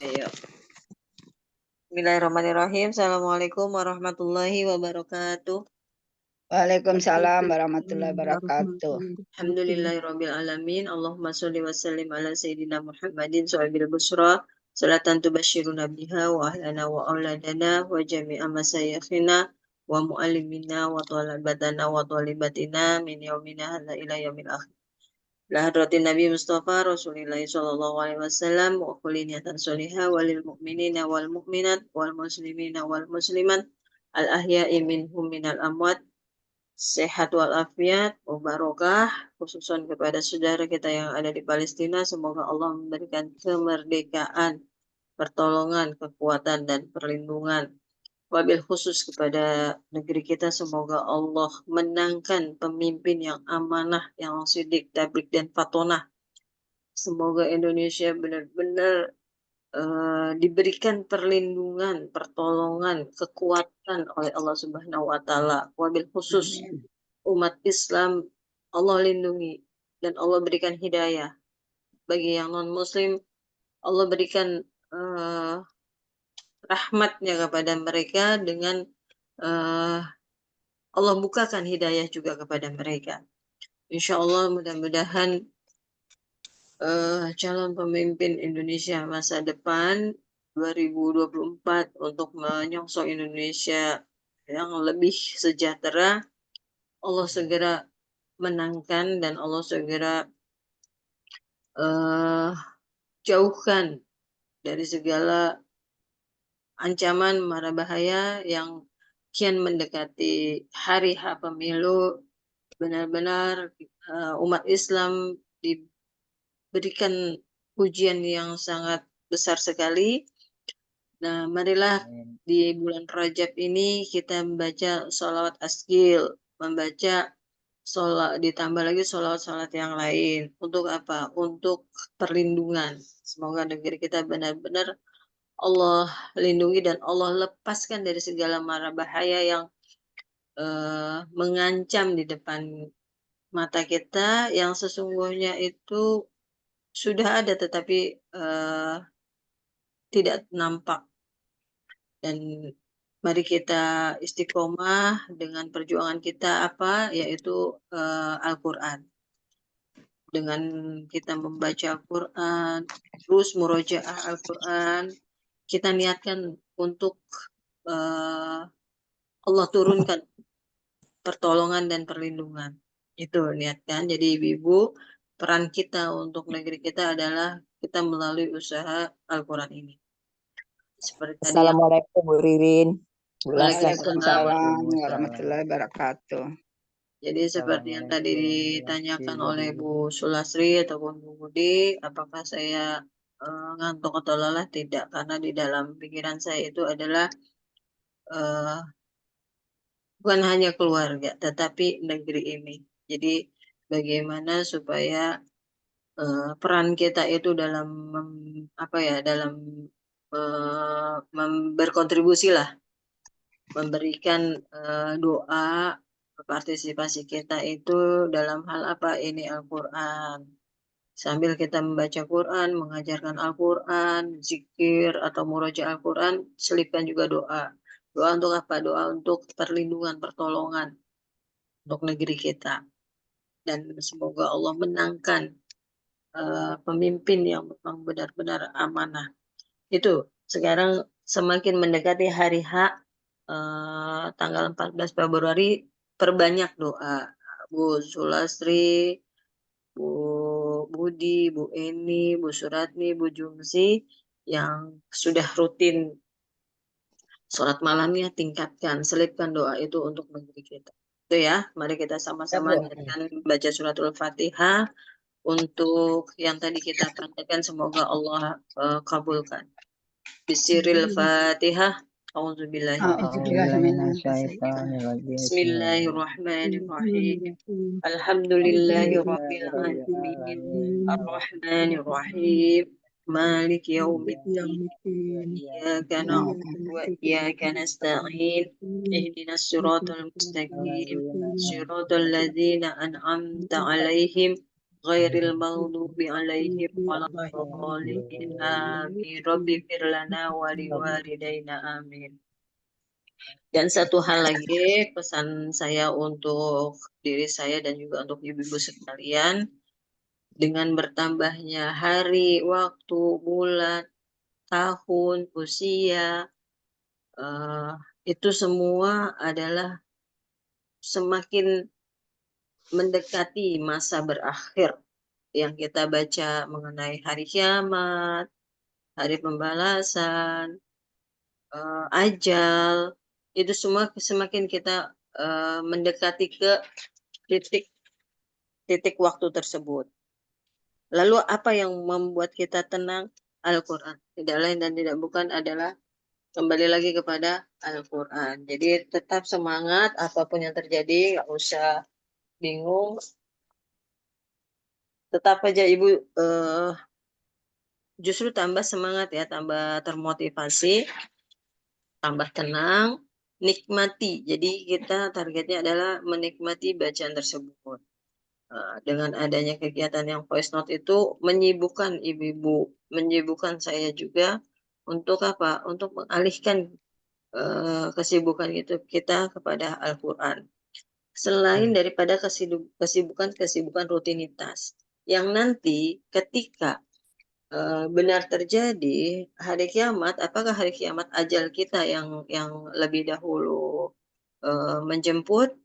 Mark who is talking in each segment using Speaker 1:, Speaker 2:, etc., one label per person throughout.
Speaker 1: Ayo. Bismillahirrahmanirrahim. Assalamualaikum warahmatullahi wabarakatuh.
Speaker 2: Waalaikumsalam warahmatullahi wabarakatuh.
Speaker 1: Alhamdulillahirabbil alamin. Allahumma sholli wa sallim ala sayyidina Muhammadin sahibil busra. Salatan tubashshiruna biha wa ahlana wa auladana wa jami'a masyayikhina wa muallimina wa talabatana wa talibatina min yaumina hadza ila yaumil akhir. Lahadratin Nabi Mustafa Rasulillah sallallahu alaihi wasallam wa kulli niatan sholihah walil mu'minina wal mu'minat wal muslimina wal muslimat al ahya'i minhum minal amwat sehat wal afiat wa barokah, khususan kepada saudara kita yang ada di Palestina. Semoga Allah memberikan kemerdekaan, pertolongan, kekuatan dan perlindungan. Wabil khusus kepada negeri kita, semoga Allah menangkan pemimpin yang amanah, yang sidik, tablik dan fatonah. Semoga Indonesia benar-benar diberikan perlindungan, pertolongan, kekuatan oleh Allah Subhanahu wa taala. Wabil khusus umat Islam Allah lindungi dan Allah berikan hidayah. Bagi yang non muslim, Allah berikan rahmatnya kepada mereka dengan Allah bukakan hidayah juga kepada mereka. Insya Allah mudah-mudahan calon pemimpin Indonesia masa depan 2024 untuk menyongsong Indonesia yang lebih sejahtera, Allah segera menangkan dan Allah segera jauhkan dari segala ancaman mara bahaya yang kian mendekati hari H pemilu. Benar-benar umat Islam diberikan ujian yang sangat besar sekali. Nah, marilah di bulan Rajab ini kita membaca sholawat asgil, membaca sholat, ditambah lagi sholawat-sholawat yang lain. Untuk apa? Untuk perlindungan. Semoga negeri kita benar-benar Allah lindungi dan Allah lepaskan dari segala mara bahaya yang mengancam di depan mata kita, yang sesungguhnya itu sudah ada tetapi tidak nampak. Dan mari kita istiqomah dengan perjuangan kita apa, yaitu Al-Quran. Dengan kita membaca Al-Quran, terus murojaah Al-Quran, kita niatkan untuk Allah turunkan pertolongan dan perlindungan. Itu niatkan. Jadi ibu-ibu, peran kita untuk negeri kita adalah kita melalui usaha Al-Quran ini. Seperti tadi yang
Speaker 2: Assalamualaikum Bu Ririn.
Speaker 1: Waalaikumsalam
Speaker 2: Warahmatullahi wabarakatuh.
Speaker 1: Jadi seperti yang tadi ditanyakan oleh Bu Sulasri ataupun Bu Budi, apakah saya ngantuk atau lelah? Tidak, karena di dalam pikiran saya itu adalah bukan hanya keluarga, tetapi negeri ini. Jadi bagaimana supaya peran kita itu dalam dalam berkontribusi lah, memberikan doa, partisipasi kita itu dalam hal apa ini Al-Quran. Sambil kita membaca Quran, mengajarkan Al-Quran, zikir atau murojaah Al-Quran, selipkan juga doa. Doa untuk apa? Doa untuk perlindungan, pertolongan untuk negeri kita. Dan semoga Allah menangkan pemimpin yang memang benar-benar amanah. Itu sekarang semakin mendekati hari H tanggal 14 Februari, perbanyak doa. Bu Sulasri, Bu Budi, Bu Eni, Bu Suratni, Bu Jumsi yang sudah rutin sholat malamnya, tingkatkan, selipkan doa itu untuk negeri kita. Itu ya, mari kita sama-sama niatkan baca suratul Fatihah. Untuk yang tadi kita praktekkan, semoga Allah kabulkan. Bisiril Fatihah. Bismillahirrahmanirrahim. Alhamdulillahirabbil alamin. Arrahmanirrahim. Malik yaumiddin. Iyyaka na'budu wa iyyaka nasta'in. Ihdinas siratal mustaqim. Siratal ladzina an'amta 'alaihim ghairil maghdubi alaihim waladdallin. Amin. Rabbi fir lana wa liwalidayna. Amin. Dan satu hal lagi, pesan saya untuk diri saya dan juga untuk ibu-ibu sekalian, dengan bertambahnya hari, waktu, bulan, tahun, usia, itu semua adalah semakin mendekati masa berakhir yang kita baca mengenai hari kiamat, hari pembalasan, ajal, itu semua semakin kita mendekati ke titik waktu tersebut. Lalu apa yang membuat kita tenang? Al-Quran. Tidak lain dan tidak bukan adalah kembali lagi kepada Al-Quran. Jadi tetap semangat apapun yang terjadi, nggak usah bingung. Tetap aja Ibu justru tambah semangat ya, tambah termotivasi, tambah tenang, nikmati. Jadi kita targetnya adalah menikmati bacaan tersebut. Dengan adanya kegiatan yang voice note itu menyibukkan ibu-ibu, menyibukkan saya juga untuk apa? Untuk mengalihkan kesibukan itu kita kepada Al-Quran. Selain daripada kesibukan rutinitas, yang nanti ketika benar terjadi hari kiamat, apakah hari kiamat ajal kita yang lebih dahulu menjemput,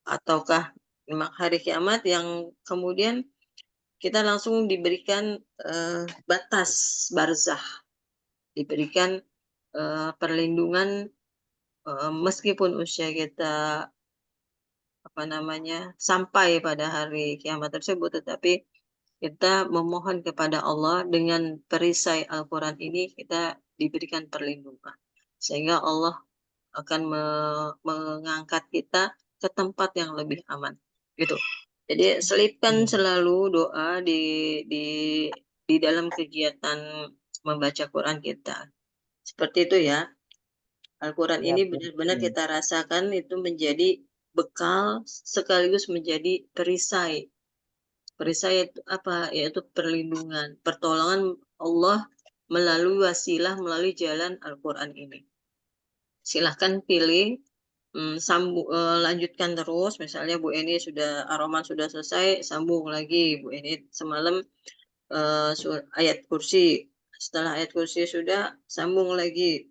Speaker 1: ataukah memang hari kiamat yang kemudian kita langsung diberikan batas barzah, diberikan perlindungan meskipun usia kita sampai pada hari kiamat tersebut, tetapi kita memohon kepada Allah dengan perisai Al-Quran ini kita diberikan perlindungan sehingga Allah akan mengangkat kita ke tempat yang lebih aman gitu. Jadi selipkan selalu doa di di dalam kegiatan membaca Quran kita. Seperti itu ya. Al-Quran ini benar-benar kita rasakan itu menjadi bekal sekaligus menjadi perisai. Perisai itu apa? Yaitu perlindungan, pertolongan Allah melalui wasilah, melalui jalan Al-Quran ini. Silahkan pilih, lanjutkan terus. Misalnya Bu Eni Ar-Rahman sudah selesai, sambung lagi Bu Eni semalam ayat kursi. Setelah ayat kursi sudah, sambung lagi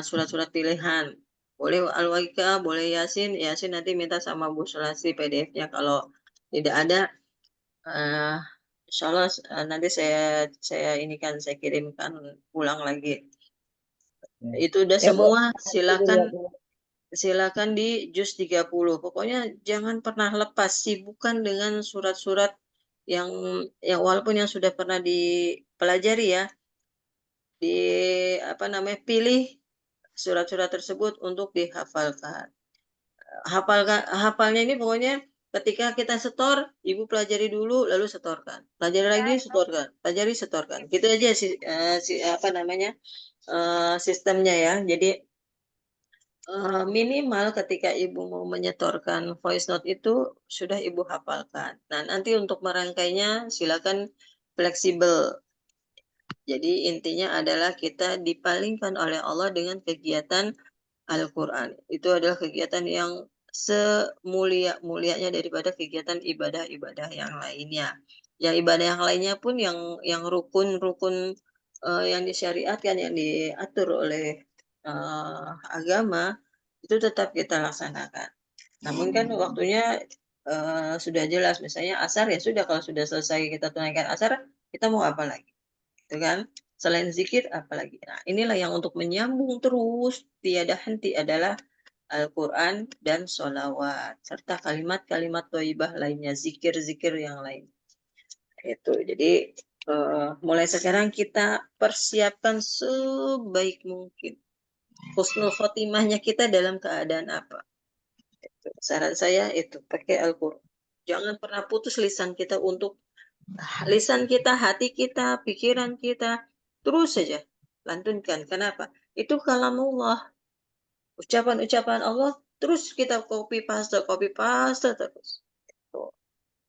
Speaker 1: surat-surat pilihan. Boleh Al-Waqiah, boleh Yasin. Yasin nanti minta sama Bu Sulasi PDF-nya. Kalau tidak ada, insya Allah nanti saya kirimkan ulang lagi. Itu udah
Speaker 2: Ya, Bu.
Speaker 1: semua, silakan di juz 30. Pokoknya jangan pernah lepas, sibukkan dengan surat-surat yang walaupun yang sudah pernah dipelajari ya, pilih surat-surat tersebut untuk dihafalkan. Hafalnya ini pokoknya ketika kita setor, Ibu pelajari dulu lalu setorkan. Pelajari lagi, setorkan. Pelajari, setorkan. Gitu aja sistemnya ya. Jadi minimal ketika Ibu mau menyetorkan voice note itu sudah Ibu hafalkan. Nah, nanti untuk merangkainya silakan fleksibel. Jadi intinya adalah kita dipalingkan oleh Allah dengan kegiatan Al-Quran. Itu adalah kegiatan yang semulia-mulianya daripada kegiatan ibadah-ibadah yang lainnya. Yang ibadah yang lainnya pun yang rukun-rukun yang disyariatkan, yang diatur oleh agama, itu tetap kita laksanakan. Namun kan waktunya sudah jelas, misalnya asar ya sudah, kalau sudah selesai kita tunaikan asar, kita mau apa lagi? Itu kan? Selain zikir, apalagi. Nah, inilah yang untuk menyambung terus, tiada henti adalah Al-Quran dan sholawat, serta kalimat-kalimat thayyibah lainnya, zikir-zikir yang lain. Itu. Jadi, mulai sekarang kita persiapkan sebaik mungkin. Husnul khotimahnya kita dalam keadaan apa? Saran saya itu, pakai Al-Quran. Jangan pernah putus lisan kita hati kita, pikiran kita, terus saja lantunkan. Kenapa? Itu kalamullah, ucapan-ucapan Allah, terus kita copy paste terus.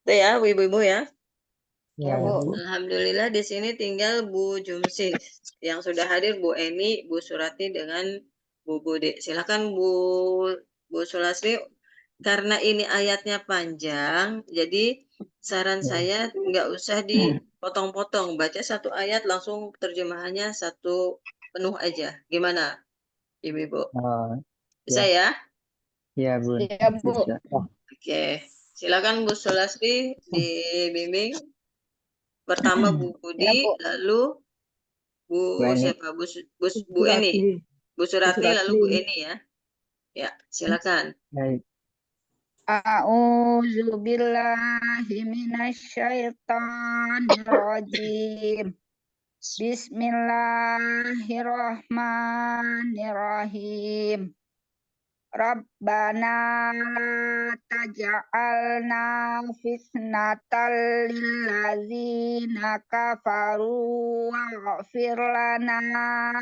Speaker 1: Itu ya, ibu-ibu ya.
Speaker 2: Ya, Bu.
Speaker 1: Alhamdulillah di sini tinggal Bu Jumsis. Yang sudah hadir Bu Eni, Bu Surati dengan Bu Budi. Silakan Bu Sulasri. Karena ini ayatnya panjang, jadi saran saya nggak usah dipotong-potong. Baca satu ayat langsung terjemahannya satu penuh aja. Gimana, Ibu-ibu?
Speaker 3: Oh,
Speaker 1: Bisa
Speaker 3: ya,
Speaker 1: ya?
Speaker 3: ya Bun,
Speaker 2: Ya, Bu.
Speaker 3: bisa. Oh,
Speaker 1: Oke. Silakan Bu Sulasri dibimbing. Pertama Bu
Speaker 2: Ya,
Speaker 1: Budi,
Speaker 2: Bu.
Speaker 1: lalu Bu
Speaker 3: Bu Eni.
Speaker 1: siapa? Bu Eni. Bu Surati, lalu Bu Eni ya. Ya, silakan.
Speaker 3: Baik.
Speaker 2: A'udzu billahi minasyaitonir rajim. Bismillahirrahmanirrahim. Rabbana la taj'alna fitnatal lillazina kafaru waghfir lana.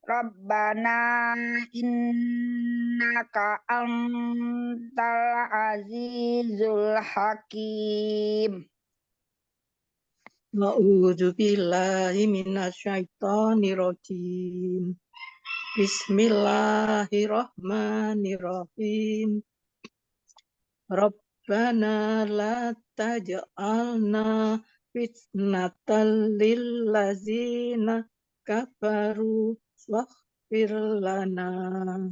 Speaker 2: Rabbana innaka antal azizul hakim.
Speaker 4: A'udzu billahi minasyaitonir rajim. Bismillahirrahmanirrahim. Rabbana la taj'alna fitnatal lillazina kafaru waghfir lana.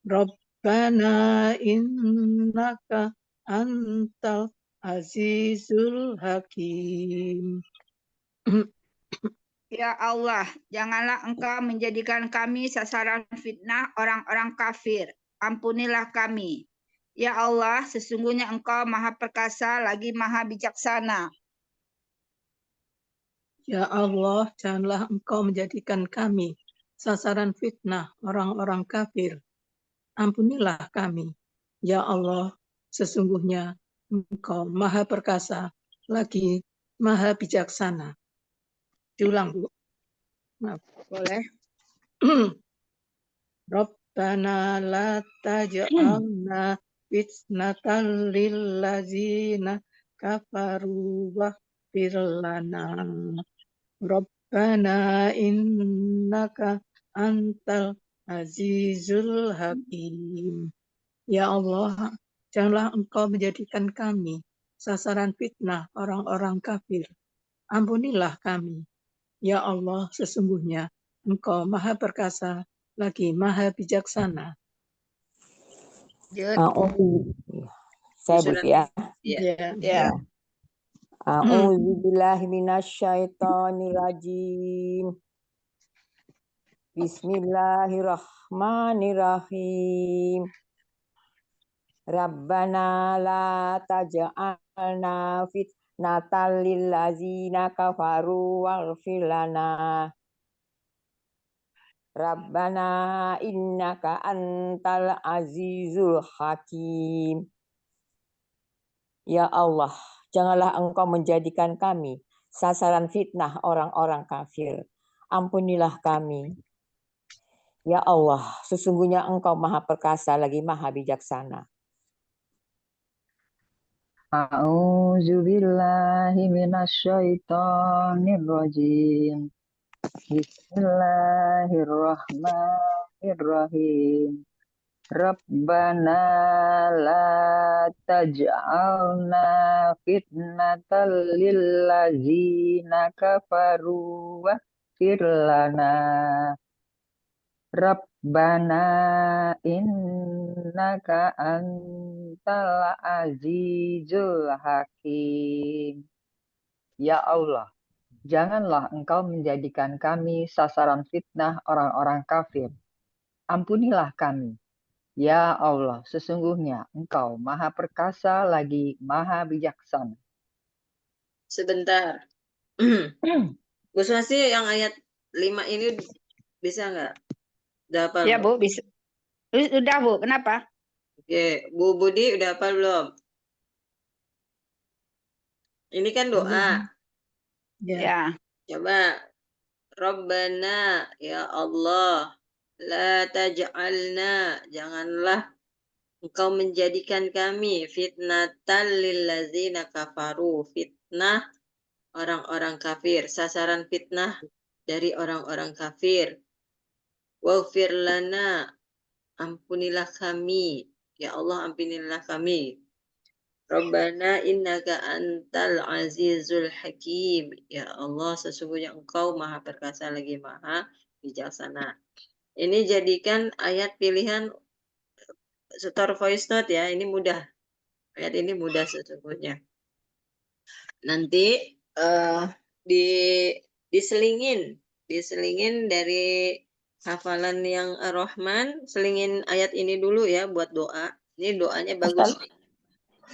Speaker 4: Rabbana innaka antal azizul hakim.
Speaker 2: Ya Allah, janganlah Engkau menjadikan kami sasaran fitnah orang-orang kafir. Ampunilah kami. Ya Allah, sesungguhnya Engkau Maha Perkasa lagi Maha Bijaksana.
Speaker 4: Ya Allah, janganlah Engkau menjadikan kami sasaran fitnah orang-orang kafir. Ampunilah kami. Ya Allah, sesungguhnya Engkau Maha Perkasa lagi Maha Bijaksana. Diulang, Bu. Maaf.
Speaker 2: Boleh?
Speaker 4: Rabbana la taj'alna fitnatan lillazina kafaru waghfir lana. Rabbana innaka antal azizul hakim. Ya Allah, janganlah Engkau menjadikan kami sasaran fitnah orang-orang kafir. Ampunilah kami. Ya Allah, sesungguhnya Engkau Maha Perkasa lagi Maha Bijaksana.
Speaker 3: Saya Bu ya.
Speaker 1: Ya.
Speaker 2: Ya.
Speaker 3: A'udzu billahi minasyaitonir rajim. Bismillahirrahmanirrahim. Rabbana la taj'alna fitnatal lillazina kafaru waghfir lana. Rabbana innaka antal azizul hakim. Ya Allah, janganlah Engkau menjadikan kami sasaran fitnah orang-orang kafir. Ampunilah kami. Ya Allah, sesungguhnya Engkau Maha Perkasa lagi Maha Bijaksana.
Speaker 5: A'udzu billahi minasyaitonir rajim. Bismillahirrahmanirrahim. Rabbana la taj'alna fitnatal lillazina kafaru waghfir lana. Rabbana innaka antal azizul hakim. Ya Allah, janganlah Engkau menjadikan kami sasaran fitnah orang-orang kafir. Ampunilah kami. Ya Allah, sesungguhnya Engkau Maha Perkasa lagi Maha Bijaksana.
Speaker 1: Sebentar. Bu Sulasri yang ayat 5 ini bisa nggak? Udah hafal
Speaker 2: Ya,
Speaker 1: belum?
Speaker 2: Bu, bisa. Udah, Bu. Kenapa?
Speaker 1: Oke, Bu Budi udah hafal belum? Ini kan doa.
Speaker 2: Ya.
Speaker 1: Coba. Rabbana, ya Allah, la taj'alna, janganlah Engkau menjadikan kami fitnatan lillazina kafaru, fitnah orang-orang kafir, sasaran fitnah dari orang-orang kafir. Waghfir lana, ampunilah kami. Ya Allah, ampunilah kami. Rabbana innaka antal azizul hakim. Ya Allah, sesungguhnya Engkau maha perkasa lagi maha bijaksana. Ini jadikan ayat pilihan setor voice note ya, ini mudah. Ayat ini mudah sesungguhnya. Nanti di diselingin dari hafalan yang Ar-Rahman, selingin ayat ini dulu ya buat doa. Ini doanya bagus nih.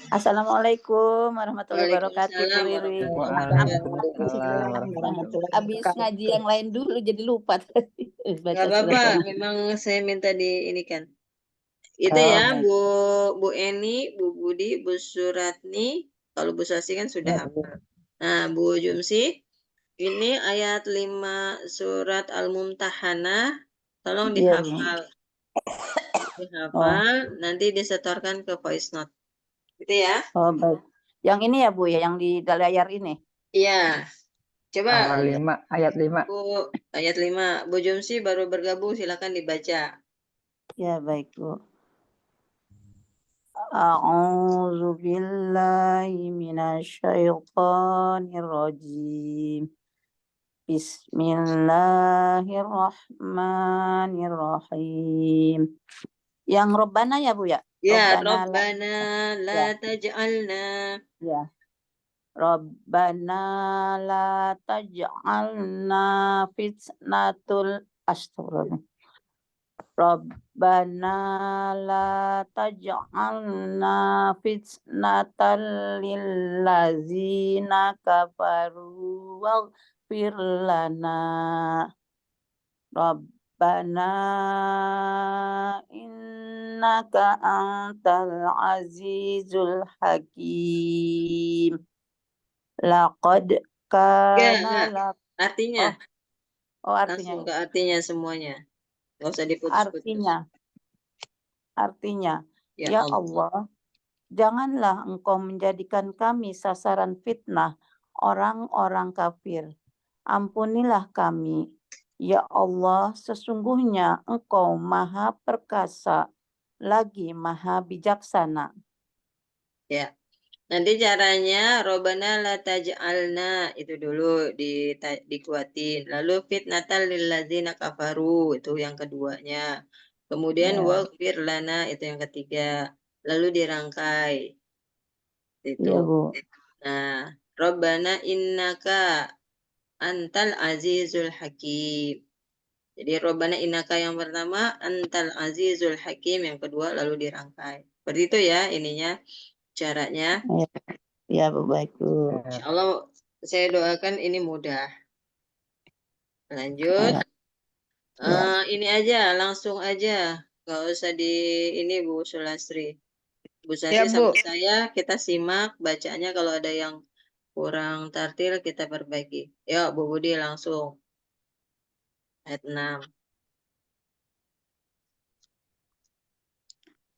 Speaker 6: Assalamualaikum warahmatullahi wabarakatuh, Bu
Speaker 1: Waalaikumsalam
Speaker 6: Riri.
Speaker 1: warahmatullahi wabarakatuh.
Speaker 6: Habis ngaji yang lain dulu jadi lupa tadi.
Speaker 1: Gak apa-apa, memang saya minta di ini kan. Itu
Speaker 6: Oh,
Speaker 1: ya,
Speaker 6: baik.
Speaker 1: Bu Eni, Bu Budi, Bu Suratni. Kalau Bu Sasi kan sudah hafal. Nah, Bu Jumsi, ini ayat 5 surat Al-Mumtahanah. Tolong
Speaker 6: Iya, Bu.
Speaker 1: dihafal. Dihafal, nanti disetorkan ke voice note. Gitu ya.
Speaker 6: Oh, baik. Yang ini ya, Bu, ya, yang di layar ini.
Speaker 1: Iya. Coba
Speaker 5: Ayat 5.
Speaker 1: Bu, ayat 5. Bu Jumsi baru bergabung, silakan dibaca.
Speaker 6: Ya, baik, Bu. A'udzu billahi minasyaitonir rajim. Bismillahirrahmanirrahim. Yang Robbana ya, Bu, ya?
Speaker 1: Ya,
Speaker 6: Robbana
Speaker 1: Rabbana la taj'alna.
Speaker 6: Ya. Rabbana la taj'alna fitnatul astagfirullah. Rabbana la taj'alna fitnatal lillazina kafaru waghfir lana. Rabbana innaka antal azizul hakim. Laqad kana lak.
Speaker 1: Artinya.
Speaker 6: Artinya.
Speaker 1: Langsung ke artinya semuanya. Nggak usah diputus-putus.
Speaker 6: Artinya.
Speaker 1: Ya
Speaker 6: Allah, janganlah Engkau menjadikan kami sasaran fitnah orang-orang kafir. Ampunilah kami. Ya Allah, sesungguhnya Engkau maha perkasa, lagi maha bijaksana.
Speaker 1: Ya. Nanti caranya Robbana la taj'alna itu dulu dikuatin. Lalu fitnatal lillazina kafaru itu yang keduanya. Kemudian waghfir lana itu yang ketiga. Lalu dirangkai. Itu.
Speaker 6: Ya, Bu.
Speaker 1: Nah, Robbana innaka antal azizul hakim. Jadi Robbana innaka yang pertama, antal azizul hakim yang kedua, lalu dirangkai. Seperti itu ya ininya caranya.
Speaker 6: Ya, Bu, baik, Bu.
Speaker 1: Insyaallah saya doakan ini mudah. Lanjut. Ini aja, langsung aja. Gak usah di ini Bu Sulastri. Bu Sasi
Speaker 2: Ya, Bu.
Speaker 1: sama saya kita simak bacanya, kalau ada yang kurang tartil kita perbaiki. Yuk Bu Budi langsung. Ayat 6.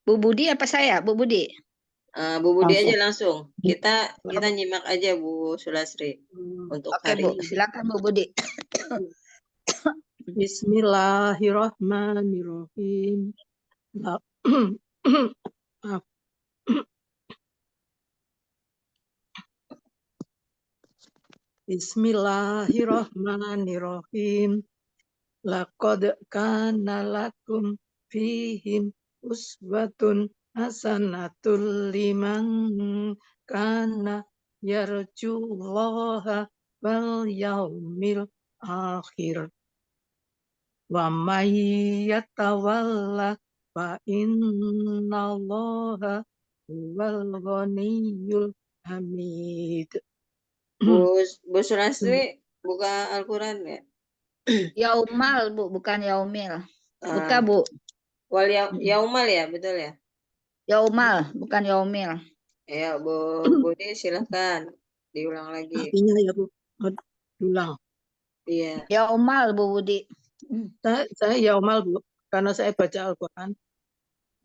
Speaker 2: Bu Budi apa saya? Bu Budi.
Speaker 1: Bu Budi aja langsung. Kita nyimak aja Bu Sulastri untuk
Speaker 2: Oke,
Speaker 1: hari
Speaker 2: Bu.
Speaker 1: ini.
Speaker 2: Silakan Bu Budi.
Speaker 4: Bismillahirrahmanirrahim. Bismillahirrahmanirrahim. Laqad kana lakum fihim uswatun hasanatul liman kana yarjullaha wal yaumil akhir. Wa may yatawalla fa innallaha huwal ghaniyyul hamid.
Speaker 1: Bu Sulastri buka Al-Quran ya?
Speaker 2: Yaumal, Bu, bukan yaumil. Buka, Bu.
Speaker 1: Yaumal ya, betul ya?
Speaker 2: Yaumal, bukan yaumil.
Speaker 1: Ya, Bu Budi silakan diulang lagi.
Speaker 4: Artinya ya Bu, ulang.
Speaker 1: Iya.
Speaker 2: Yaumal, Bu Budi.
Speaker 4: Saya yaumal Bu, karena saya baca Al-Quran.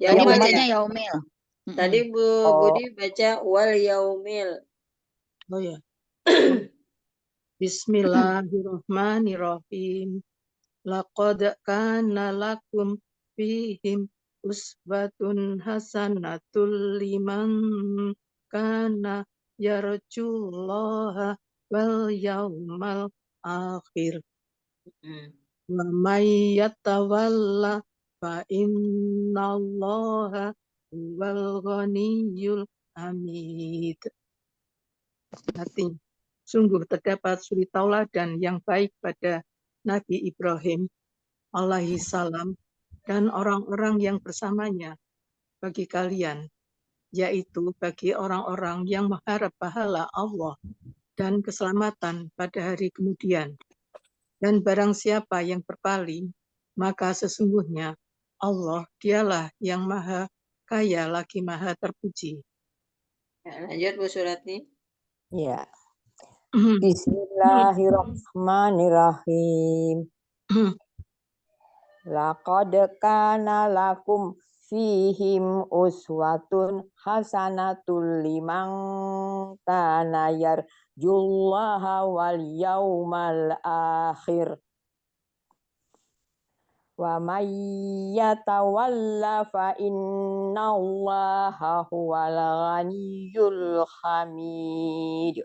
Speaker 2: Tadi
Speaker 1: Yaumil ya.
Speaker 2: bacanya yaumil.
Speaker 1: Tadi Bu
Speaker 3: Oh.
Speaker 1: Budi baca wal yaumil.
Speaker 4: Oh ya. Bismillahirrahmanirrahim. Laqad kana lakum fihim uswatun hasanatul liman kana yarjullaha wal yaumal akhir. Wa may yatawalla fa innallaha huwal ghaniyyul hamid. Artinya, sungguh terdapat suri tauladan yang baik pada Nabi Ibrahim alaihi salam dan orang-orang yang bersamanya bagi kalian, yaitu bagi orang-orang yang mengharap pahala Allah dan keselamatan pada hari kemudian. Dan barang siapa yang berpaling, maka sesungguhnya Allah dialah yang maha kaya lagi maha terpuji.
Speaker 1: Ya, lanjut Bu Surati.
Speaker 3: Ya. Bismillahirrahmanirrahim. Laqad kana lakum fihim uswatun hasanatul liman kana yarjullaha wal yaumal akhir. Wa may yatawalla fa innallaha huwal ghaniyyul hamid.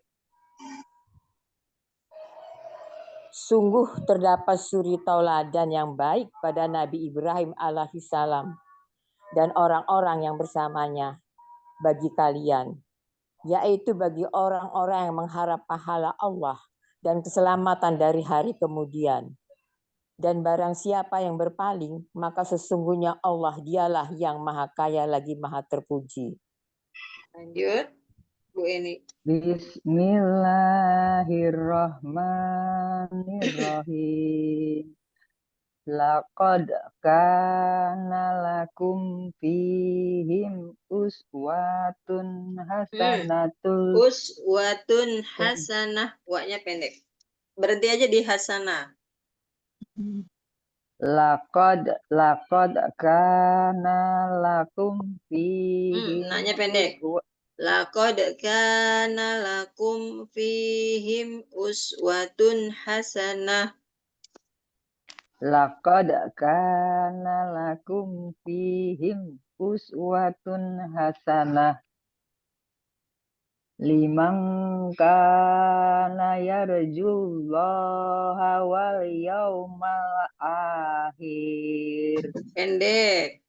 Speaker 3: Sungguh terdapat suri tauladan yang baik pada Nabi Ibrahim alaihissalam dan orang-orang yang bersamanya bagi kalian, yaitu bagi orang-orang yang mengharap pahala Allah dan keselamatan dari hari kemudian. Dan barang siapa yang berpaling, maka sesungguhnya Allah dialah yang maha kaya lagi maha terpuji.
Speaker 1: Lanjut Bu Eni.
Speaker 5: Bismillahirrahmanirrahim. Laqad kana lakum fihim uswatun hasanatul
Speaker 1: Uswatun hasanah. Wa-nya pendek. Berhenti aja di hasanah.
Speaker 5: Laqad kana lakum fihim
Speaker 1: Na-nya pendek. Laqad kana lakum fihim uswatun hasanah.
Speaker 5: Laqad kana lakum fihim uswatun hasanah liman kana yarjullaha wal yaumal akhir.
Speaker 1: Pendek.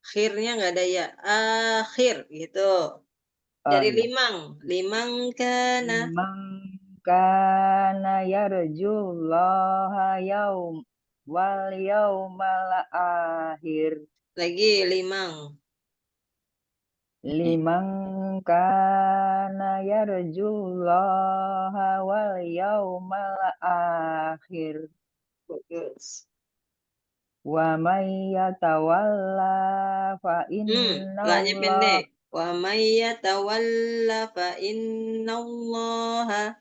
Speaker 1: Akhirnya nggak ada ya. Akhir gitu. Dari limang. Limang kana.
Speaker 5: Liman kana yarjullaha wal yaumal akhir.
Speaker 1: Lagi limang.
Speaker 5: Liman kana yarjullaha wal yaumal akhir.
Speaker 1: Bagus.
Speaker 5: Wa may yatawalla fa
Speaker 1: La-nya
Speaker 5: innallaha
Speaker 1: pendek. Wa may yatawalla fa innallaha.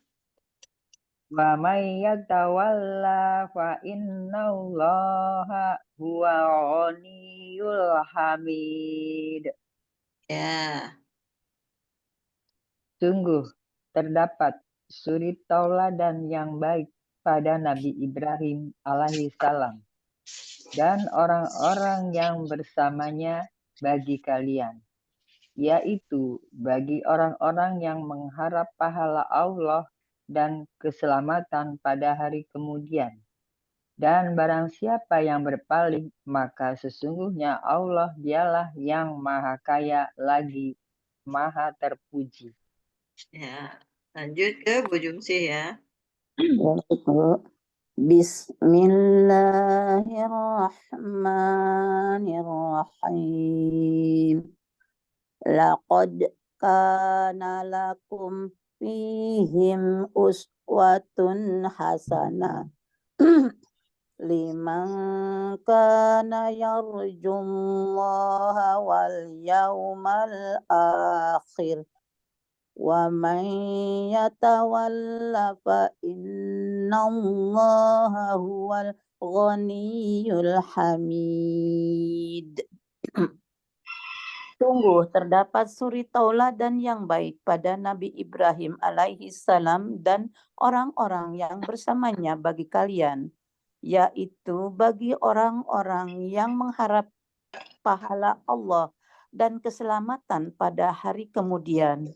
Speaker 5: wa may yatawalla fa innallaha huwa ghaniyyul hamid.
Speaker 1: Ya.
Speaker 5: Sungguh terdapat suri tauladan yang baik pada Nabi Ibrahim alaihissalam dan orang-orang yang bersamanya bagi kalian, yaitu bagi orang-orang yang mengharap pahala Allah dan keselamatan pada hari kemudian. Dan barang siapa yang berpaling, maka sesungguhnya Allah dialah yang maha kaya lagi maha terpuji.
Speaker 1: Ya. Lanjut ke Bu Jungsi ya.
Speaker 6: Bismillahirrahmanirrahim. Laqad kana lakum fihim uswatun hasanah liman kana yarjullaha wal yaumal akhir. Wa man yatawalla fa innallaha huwal ghaniyyul hamid. Sungguh terdapat suri tauladan yang baik pada Nabi Ibrahim alaihi salam dan orang-orang yang bersamanya bagi kalian, yaitu bagi orang-orang yang mengharap pahala Allah dan keselamatan pada hari kemudian.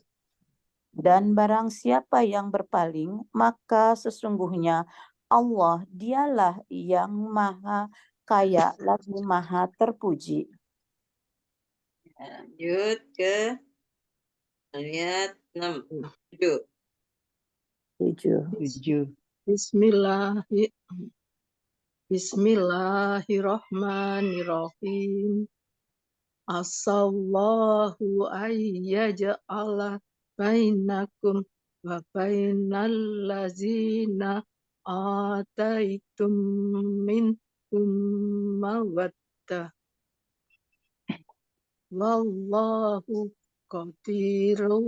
Speaker 6: Dan barang siapa yang berpaling, maka sesungguhnya Allah dialah yang maha kaya lagi maha terpuji.
Speaker 1: Lanjut ke ayat 6. 7.
Speaker 6: 7.
Speaker 5: 7.
Speaker 4: Bismillahirrahmanirrahim. Asallahu ayyaja'ala bainakum wa bainal lazina ataitum minhum mawaddah. Wallahu qadirun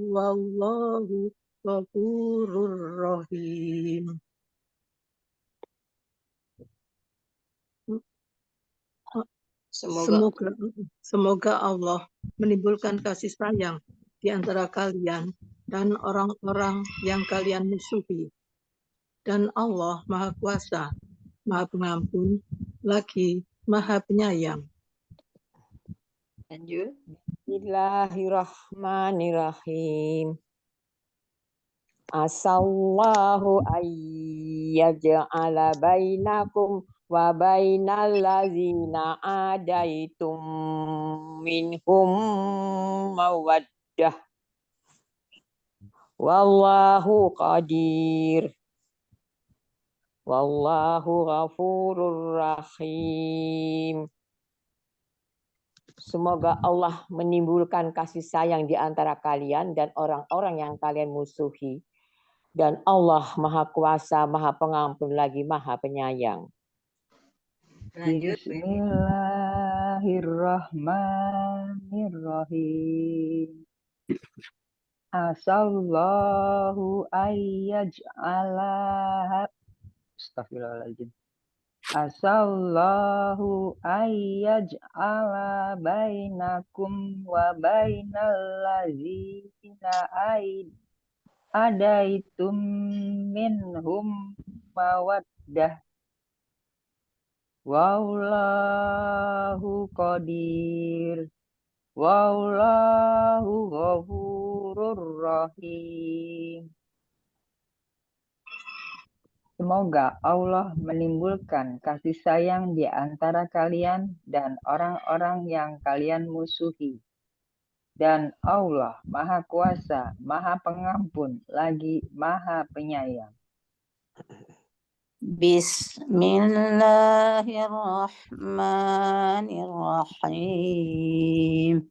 Speaker 4: wallahu ghafurur rahim. Semoga Allah menimbulkan kasih sayang di antara kalian dan orang-orang yang kalian musuhi. Dan Allah Maha Kuasa, Maha Pengampun, lagi Maha Penyayang.
Speaker 1: Lanjut.
Speaker 3: Bismillahirrahmanirrahim. Asallahu ayyaj'ala bainakum wa bainal ladzina adaitum minhum mawaddah. Wallahu qadir. Wallahu ghafurur rahim. Semoga Allah menimbulkan kasih sayang di antara kalian dan orang-orang yang kalian musuhi. Dan Allah Maha Kuasa, Maha Pengampun lagi Maha Penyayang.
Speaker 1: Lanjut.
Speaker 5: Bismillahirrahmanirrahim. Asallahu ayyaj'ala Astagfirullahaladzim. Asallahu ayyaj'ala bainakum wa bainal ladzina adaitum minhum mawaddah. Wallahu qadir. Wallahu ghafurur rahim. Semoga Allah menimbulkan kasih sayang di antara kalian dan orang-orang yang kalian musuhi. Dan Allah Maha Kuasa, Maha Pengampun, lagi Maha Penyayang.
Speaker 6: Bismillahirrahmanirrahim.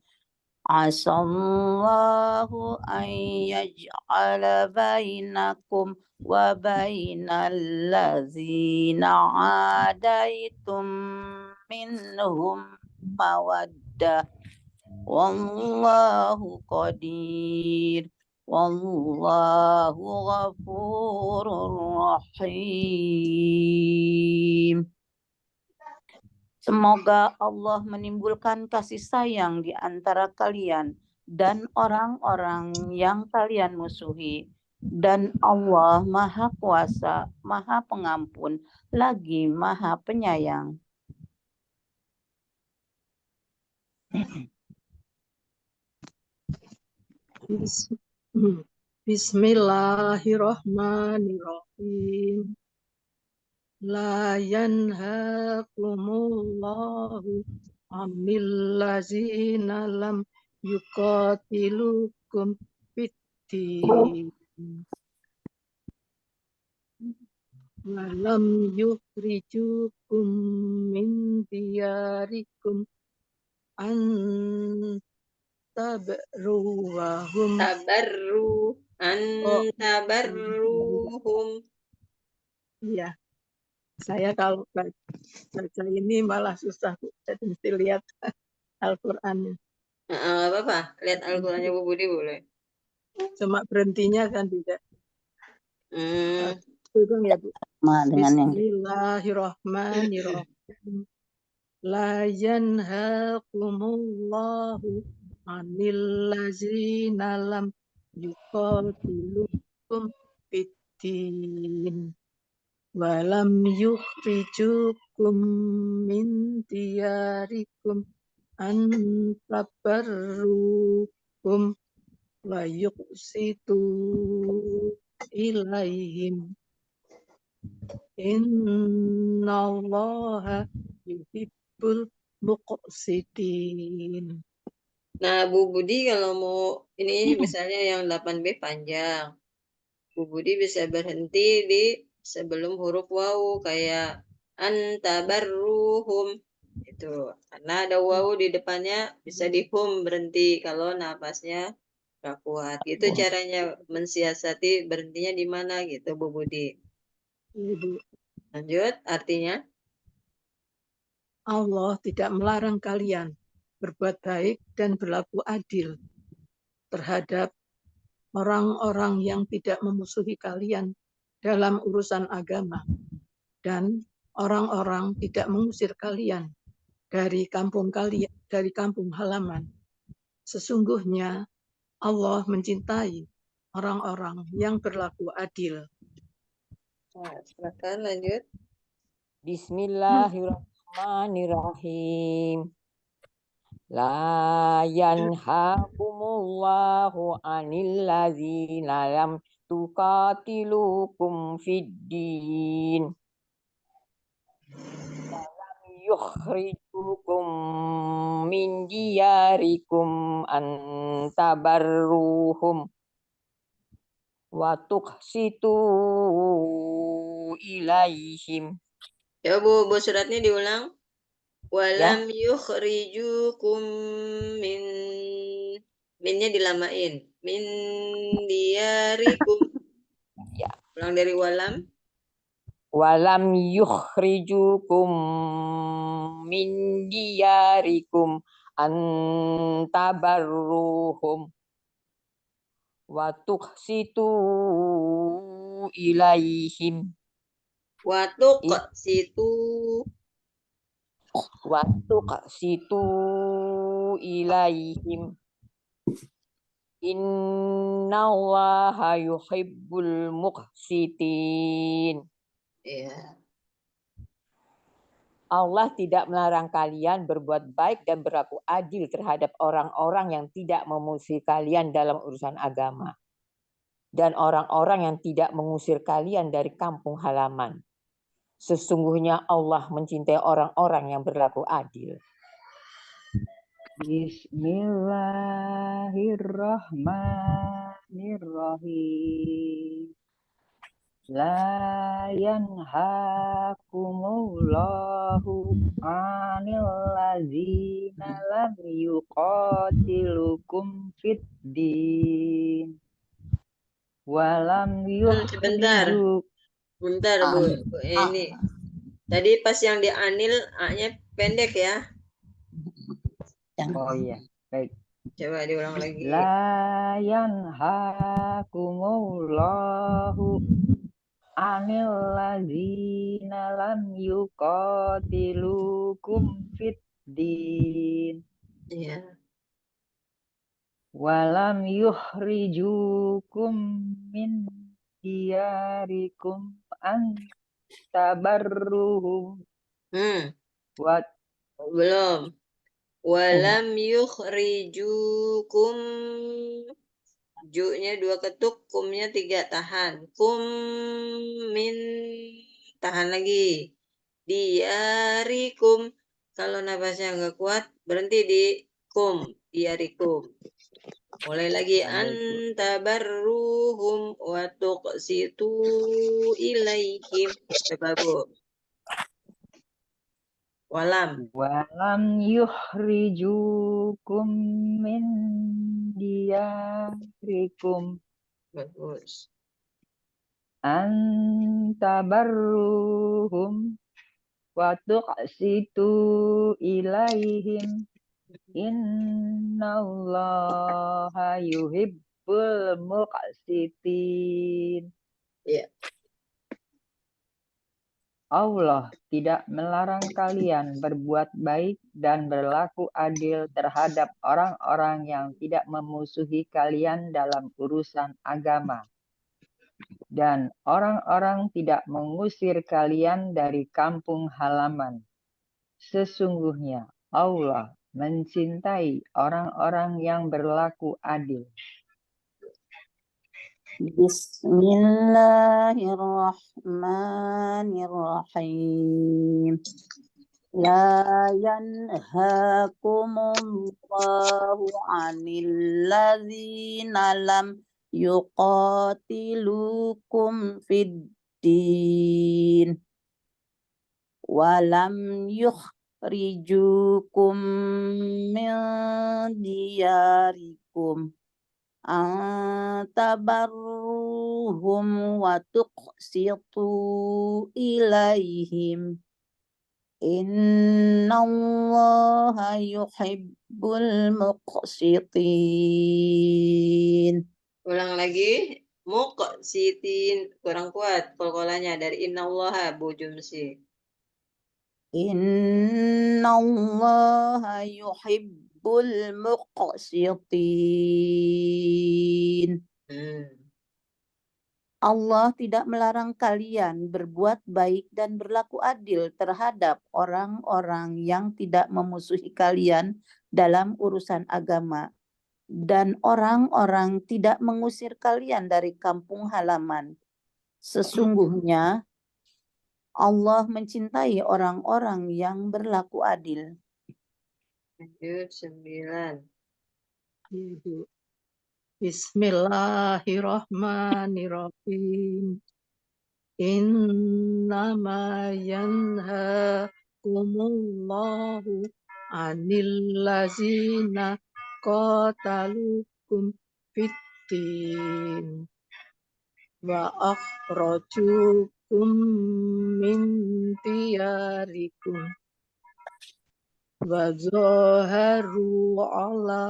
Speaker 6: Asallahu an yaj'ala bainakum wa bainal ladzina adaitum minhum mawaddah. Wallahu qadir. Wallahu ghafurur rahim. Semoga Allah menimbulkan kasih sayang di antara kalian dan orang-orang yang kalian musuhi. Dan Allah Maha Kuasa, Maha Pengampun, lagi Maha Penyayang.
Speaker 4: Bismillahirrahmanirrahim. La yanhaakumullahu 'anil ladzina lam yuqatilukum fid-din wa lam yukhrijukum min diyarikum an tabarruhum.
Speaker 1: Tabarruhum.
Speaker 4: Iya. Saya kalau baca ini malah susah, jadi mesti lihat Al-Qur'annya.
Speaker 1: Nggak apa-apa, lihat Al-Qur'annya Bu Budi boleh.
Speaker 4: Cuma berhentinya kan tidak. Itu ya Bu.
Speaker 6: Dengan yang
Speaker 4: Bismillahirrahmanirrahim. La yanhaakumullahu anil ladzina lam yuqatilukum fid-din wa lam yukhrijukum min diyarikum an tabarruhum wa yuqsitu ilaihim innallaha yuhibbul muqsitin.
Speaker 1: Nah, Bu Budi kalau mau ini misalnya yang 8B panjang. Bu Budi bisa berhenti di sebelum huruf wawu kayak antabarruhum itu. Karena ada wawu di depannya bisa di hum berhenti kalau nafasnya gak kuat. Gitu caranya mensiasati berhentinya di mana gitu Bu Budi.
Speaker 4: Ibu,
Speaker 1: Lanjut artinya.
Speaker 4: Allah tidak melarang kalian berbuat baik dan berlaku adil terhadap orang-orang yang tidak memusuhi kalian dalam urusan agama dan orang-orang tidak mengusir kalian dari kampung halaman. Sesungguhnya Allah mencintai orang-orang yang berlaku adil.
Speaker 1: Nah, silakan lanjut.
Speaker 3: Bismillahirrahmanirrahim. La yanhaakumullahu anil ladzina lam tuqatilukum fid-din wa lam yukhrijukum min diyarikum an tabarruhum wa tuqsitu ilaihim.
Speaker 1: Ya Bu suratnya diulang. Walam yukhrijukum min, minnya dilamain, min diyarikum.
Speaker 3: Ya.
Speaker 1: Ulang dari walam.
Speaker 3: Walam yukhrijukum min diyarikum antabarruhum wa tuqsitu ilaihim.
Speaker 1: Wa tuqsitu
Speaker 3: ilaihim. Innallaha yuhibbul muqsitin.
Speaker 1: Ya.
Speaker 3: Allah tidak melarang kalian berbuat baik dan berlaku adil terhadap orang-orang yang tidak memusuhi kalian dalam urusan agama dan orang-orang yang tidak mengusir kalian dari kampung halaman. Sesungguhnya Allah mencintai orang-orang yang berlaku adil.
Speaker 5: Bismillahirrahmanirrahim. La yanhaakumullahu anil ladzina lam yuqatilukum fid-din wa lam yukhrijukum.
Speaker 1: Bentar Bu. Ini tadi pas yang di anil A-nya pendek ya.
Speaker 5: Oh iya, baik.
Speaker 1: Coba diulang lagi.
Speaker 5: La yanhaakumullahu anil ladzina lam yuqatilukum fid-din.
Speaker 1: Iya.
Speaker 5: Walam yukhrijukum min diyarikum an tabarruhum.
Speaker 1: Belum. Walam yukhrijukum, ju-nya 2 ketuk, kumnya 3 tahan. Kum min, tahan lagi. Diyarikum, kalau nafasnya nggak kuat berhenti di kum, diyarikum. Mulai lagi antabarruhum wa tuqsitu ilaihim. Coba Bu. Walam
Speaker 5: yukhrijukum min diyarikum.
Speaker 1: Bagus.
Speaker 5: Antabarruhum wa tuqsitu ilaihim. Innallaha yuhibbul muqsitin.
Speaker 1: Ya.
Speaker 5: Allah tidak melarang kalian berbuat baik dan berlaku adil terhadap orang-orang yang tidak memusuhi kalian dalam urusan agama. Dan orang-orang tidak mengusir kalian dari kampung halaman. Sesungguhnya Allah mencintai orang-orang yang berlaku adil.
Speaker 6: Bismillahirrahmanirrahim. La yanhakumullahu 'anil ladzina lam yuqatilukum fid din wa lam yukhrijukum min diyarikum antabarruhum wa tuqsitu ilaihim innallaha yuhibbul muqsitin.
Speaker 1: Ulang lagi. Muqsitin. Kurang kuat kolkolanya dari innallaha Bu Jumsi.
Speaker 6: Innallaha yuhibbul muqsitin. Allah tidak melarang kalian berbuat baik dan berlaku adil terhadap orang-orang yang tidak memusuhi kalian dalam urusan agama dan orang-orang tidak mengusir kalian dari kampung halaman. Sesungguhnya Allah mencintai orang-orang yang berlaku adil.
Speaker 1: Lanjut 9.
Speaker 4: Bismillahirrahmanirrahim. Innama yanhakumullahu 'anil ladzina qatalukum fiddin wa akhrajukum min diyarikum wa zaharu 'ala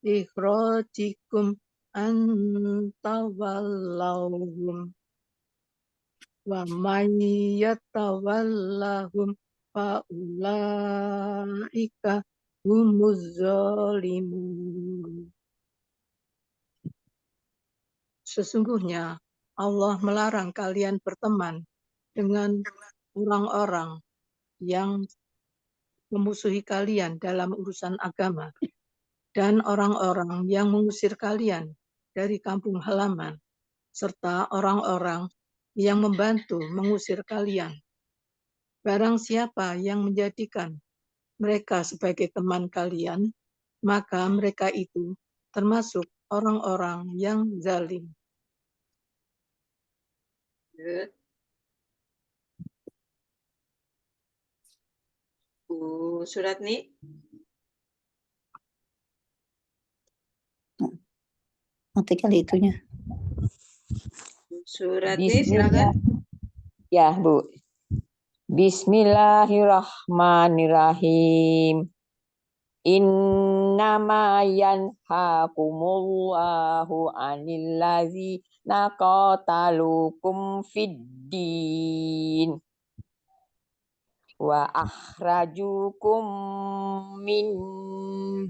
Speaker 4: ikhrajikum antawallahum wa may yatawallahum fa ulaika humuz zalimun. Sesungguhnya Allah melarang kalian berteman dengan orang-orang yang memusuhi kalian dalam urusan agama dan orang-orang yang mengusir kalian dari kampung halaman, serta orang-orang yang membantu mengusir kalian. Barang siapa yang menjadikan mereka sebagai teman kalian, maka mereka itu termasuk orang-orang yang zalim.
Speaker 1: Bu Suratni.
Speaker 6: Nanti kali itunya.
Speaker 1: Suratni silakan.
Speaker 3: Ya, Bu. Bismillahirrahmanirrahim. Innama yanhakumullahu 'anil ladzina qatalukum fiddin wa akhrajukum min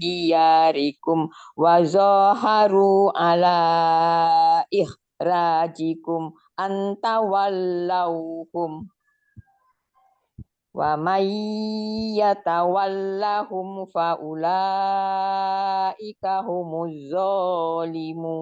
Speaker 3: diyarikum wa zaharu 'ala ikhrajikum antawallauhum wa may yatawallahum fa ulaika humuz zalimun.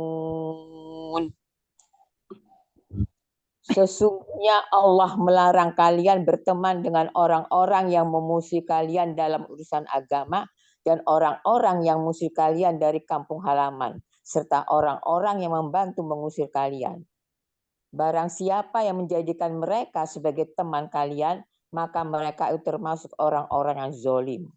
Speaker 3: Sesungguhnya Allah melarang kalian berteman dengan orang-orang yang memusuhi kalian dalam urusan agama dan orang-orang yang musuh kalian dari kampung halaman, serta orang-orang yang membantu mengusir kalian. Barang siapa yang menjadikan mereka sebagai teman kalian, maka mereka itu termasuk orang-orang yang zalim.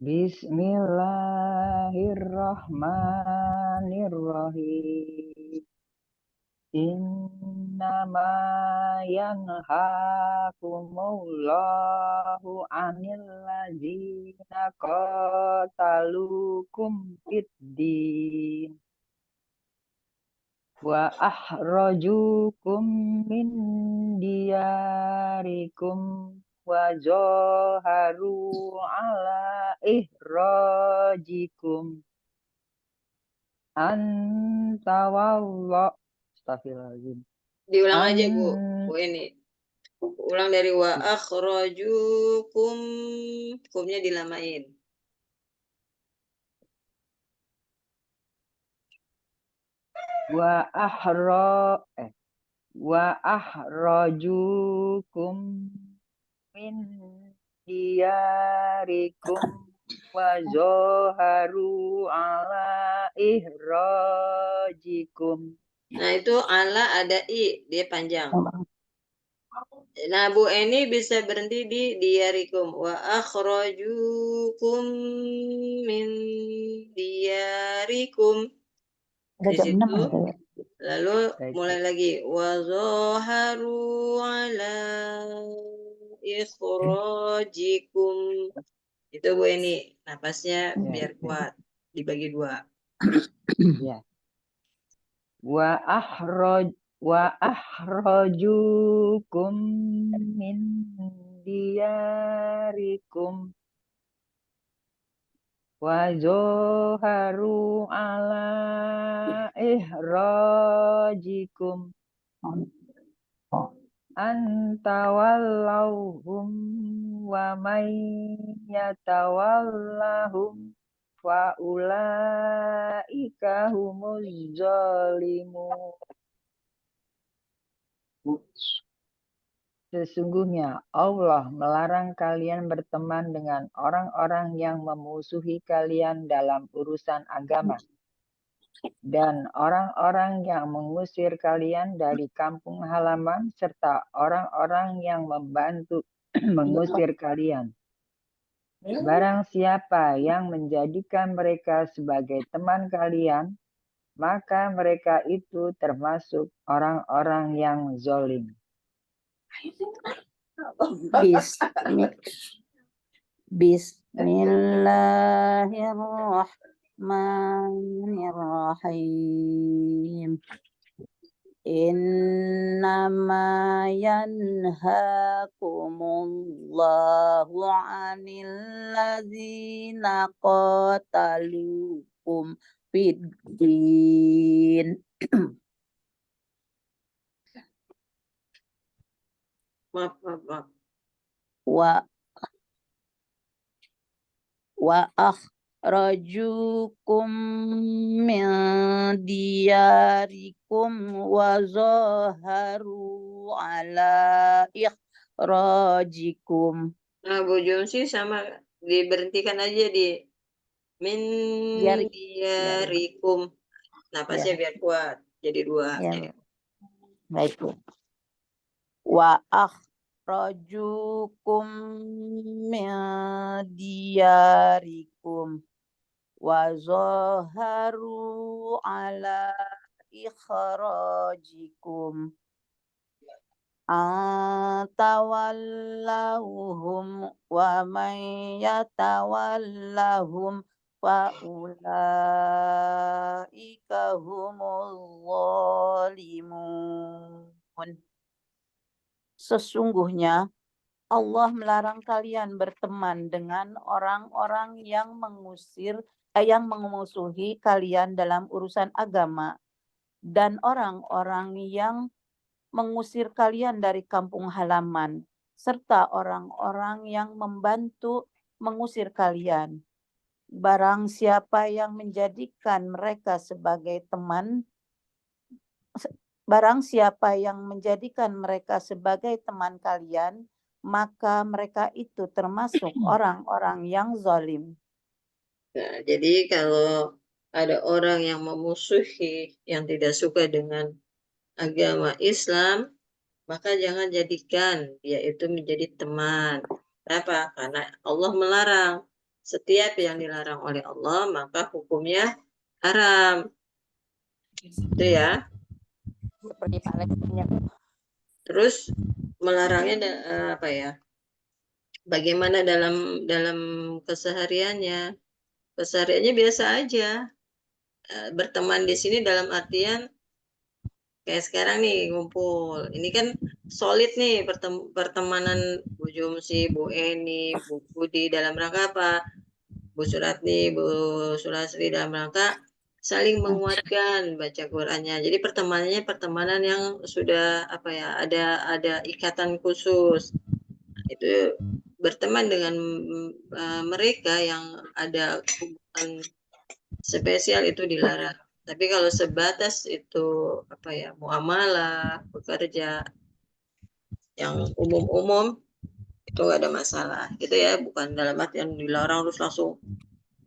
Speaker 5: Bismillahirrahmanirrahim. Innama yanhakumullahu 'anil ladzina qatalukum fiddin wa ahrajukum min diyarikum wa zaharu ala ihrajikum antawallah. Astagfirullahaladzim.
Speaker 1: Diulang aja Bu ini. Ulang dari wa akhrajukum, kumnya dilamain.
Speaker 5: Wa ahrajukum min diyarikum wa zaharu ala ihrajikum.
Speaker 1: Nah itu ala ada i, dia panjang. Nah Bu Eni bisa berhenti di diyarikum. Wa akhrajukum min diyarikum. Di situ. Lalu mulai lagi. Wa zaharu ala ikhrajikum. Itu Bu Eni. Napasnya biar kuat. Dibagi 2.
Speaker 5: Ya. Wa akhrajukum min diyarikum wa zaharu ala ihrajikum antawallahum wa may yatawallahum fa ulaika humuz zalimun. Sesungguhnya Allah melarang kalian berteman dengan orang-orang yang memusuhi kalian dalam urusan agama dan orang-orang yang mengusir kalian dari kampung halaman serta orang-orang yang membantu mengusir kalian. Barang siapa yang menjadikan mereka sebagai teman kalian, maka mereka itu termasuk orang-orang yang zalim.
Speaker 6: Bismillahirrahmanirrahim. Innama yanhakumullahu 'anil ladzina qatalukum fid din.
Speaker 1: Maaf.
Speaker 6: Wa akhrajukum min diyarikum wa zaharu ala ikhrajikum.
Speaker 1: Nah Bu Jumsi sama diberhentikan aja di min diyarikum. Napasnya biar kuat. Jadi 2.
Speaker 6: Ya. Baik Bu. Wa akhrajukum min diyarikum wa zaharu ala ikhrajikum antawallahum wa man yatawallahum fa ulaika humul zalimun. Sesungguhnya Allah melarang kalian berteman dengan orang-orang yang memusuhi kalian dalam urusan agama dan orang-orang yang mengusir kalian dari kampung halaman serta orang-orang yang membantu mengusir kalian. Barang siapa yang menjadikan mereka sebagai teman kalian, maka mereka itu termasuk orang-orang yang zalim.
Speaker 1: Nah, jadi kalau ada orang yang memusuhi, yang tidak suka dengan agama Islam, maka jangan jadikan dia itu menjadi teman. Kenapa? Karena Allah melarang. Setiap yang dilarang oleh Allah, maka hukumnya haram. Itu ya.
Speaker 6: Seperti Palestina.
Speaker 1: Terus melarangnya apa ya? Bagaimana dalam kesehariannya? Kesehariannya biasa aja. Berteman di sini dalam artian Kayak sekarang nih ngumpul. Ini kan solid nih pertemanan Bu Jumsi, Bu Eni, Bu Budi dalam rangka apa? Bu Suratni, Bu Sulasri dalam rangka saling menguatkan baca Qurannya. Jadi pertemanannya pertemanan yang sudah apa ya, ada ikatan khusus. Itu berteman dengan mereka yang ada hubungan spesial itu dilarang. Tapi kalau sebatas itu apa ya, muamalah, bekerja yang umum-umum itu nggak ada masalah gitu ya, bukan dalam artian dilarang terus langsung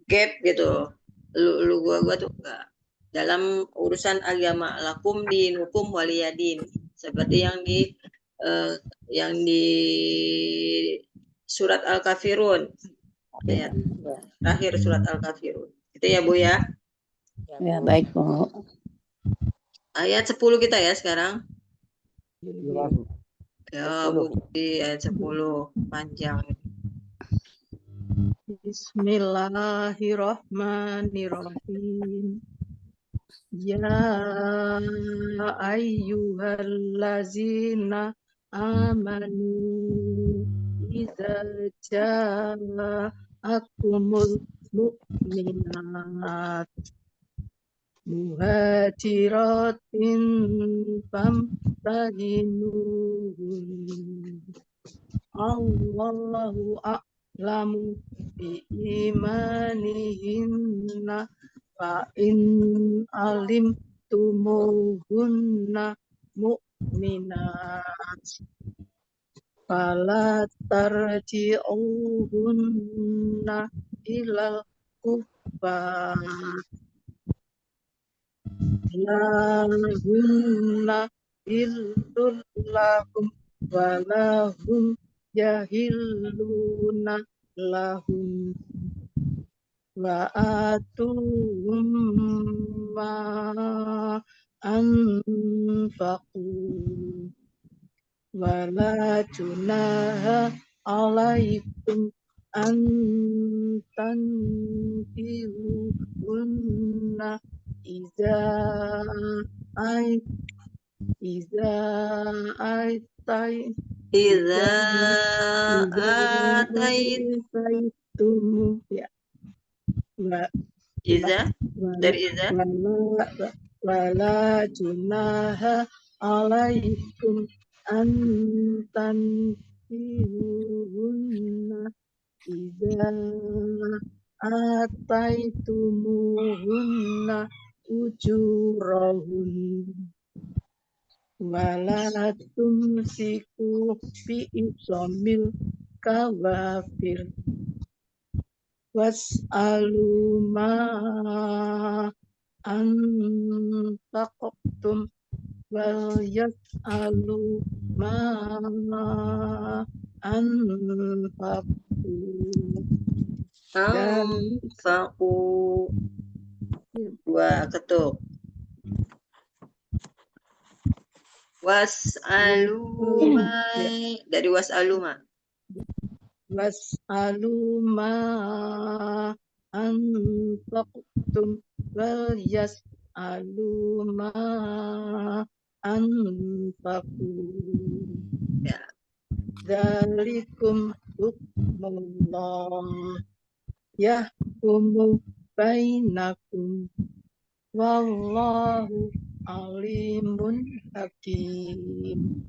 Speaker 1: gap gitu, lu gua tuh enggak. Dalam urusan agama, lakum dinukum waliyadin, seperti yang di surat Al-Kafirun, ayat terakhir surat Al-Kafirun itu ya Bu ya.
Speaker 6: Ya, baik Bu.
Speaker 1: Ayat 10 kita ya sekarang.
Speaker 5: Iya, Bu.
Speaker 1: Ya Bu Budi, ayat 10 panjang.
Speaker 4: Bismillahirrahmanirrahim. Ya ayyuhallazina amanu idza ja'akumul mu'minat muhajiratin famtahinuhun. Allahu a'lamu bi imanihinna fa in alimtumuhunna mu'minat fala tarji'uhunna ilal kufar lahunna illul lahum walahum yahilluna lahum wa atuhum ma anfaqu wa la junaha alaikum an tankihuhunna iza ataitum ya
Speaker 1: dari iza
Speaker 4: wala junaha alaikum an tankihuhunna iza ataitumuhunna ujurahun wala tumsiku bi isomil kawafir was'alu ma anfaqtum wal yas'alu ma anfaqtu dan
Speaker 1: anfaqu dua ketuk was'aluma dari was'aluma
Speaker 4: was'aluma anfaqtum wal yas'aluma anfaqu
Speaker 1: ya.
Speaker 4: Dzalikum hukmullah yahkumu bainakum wallahu alimun hakim.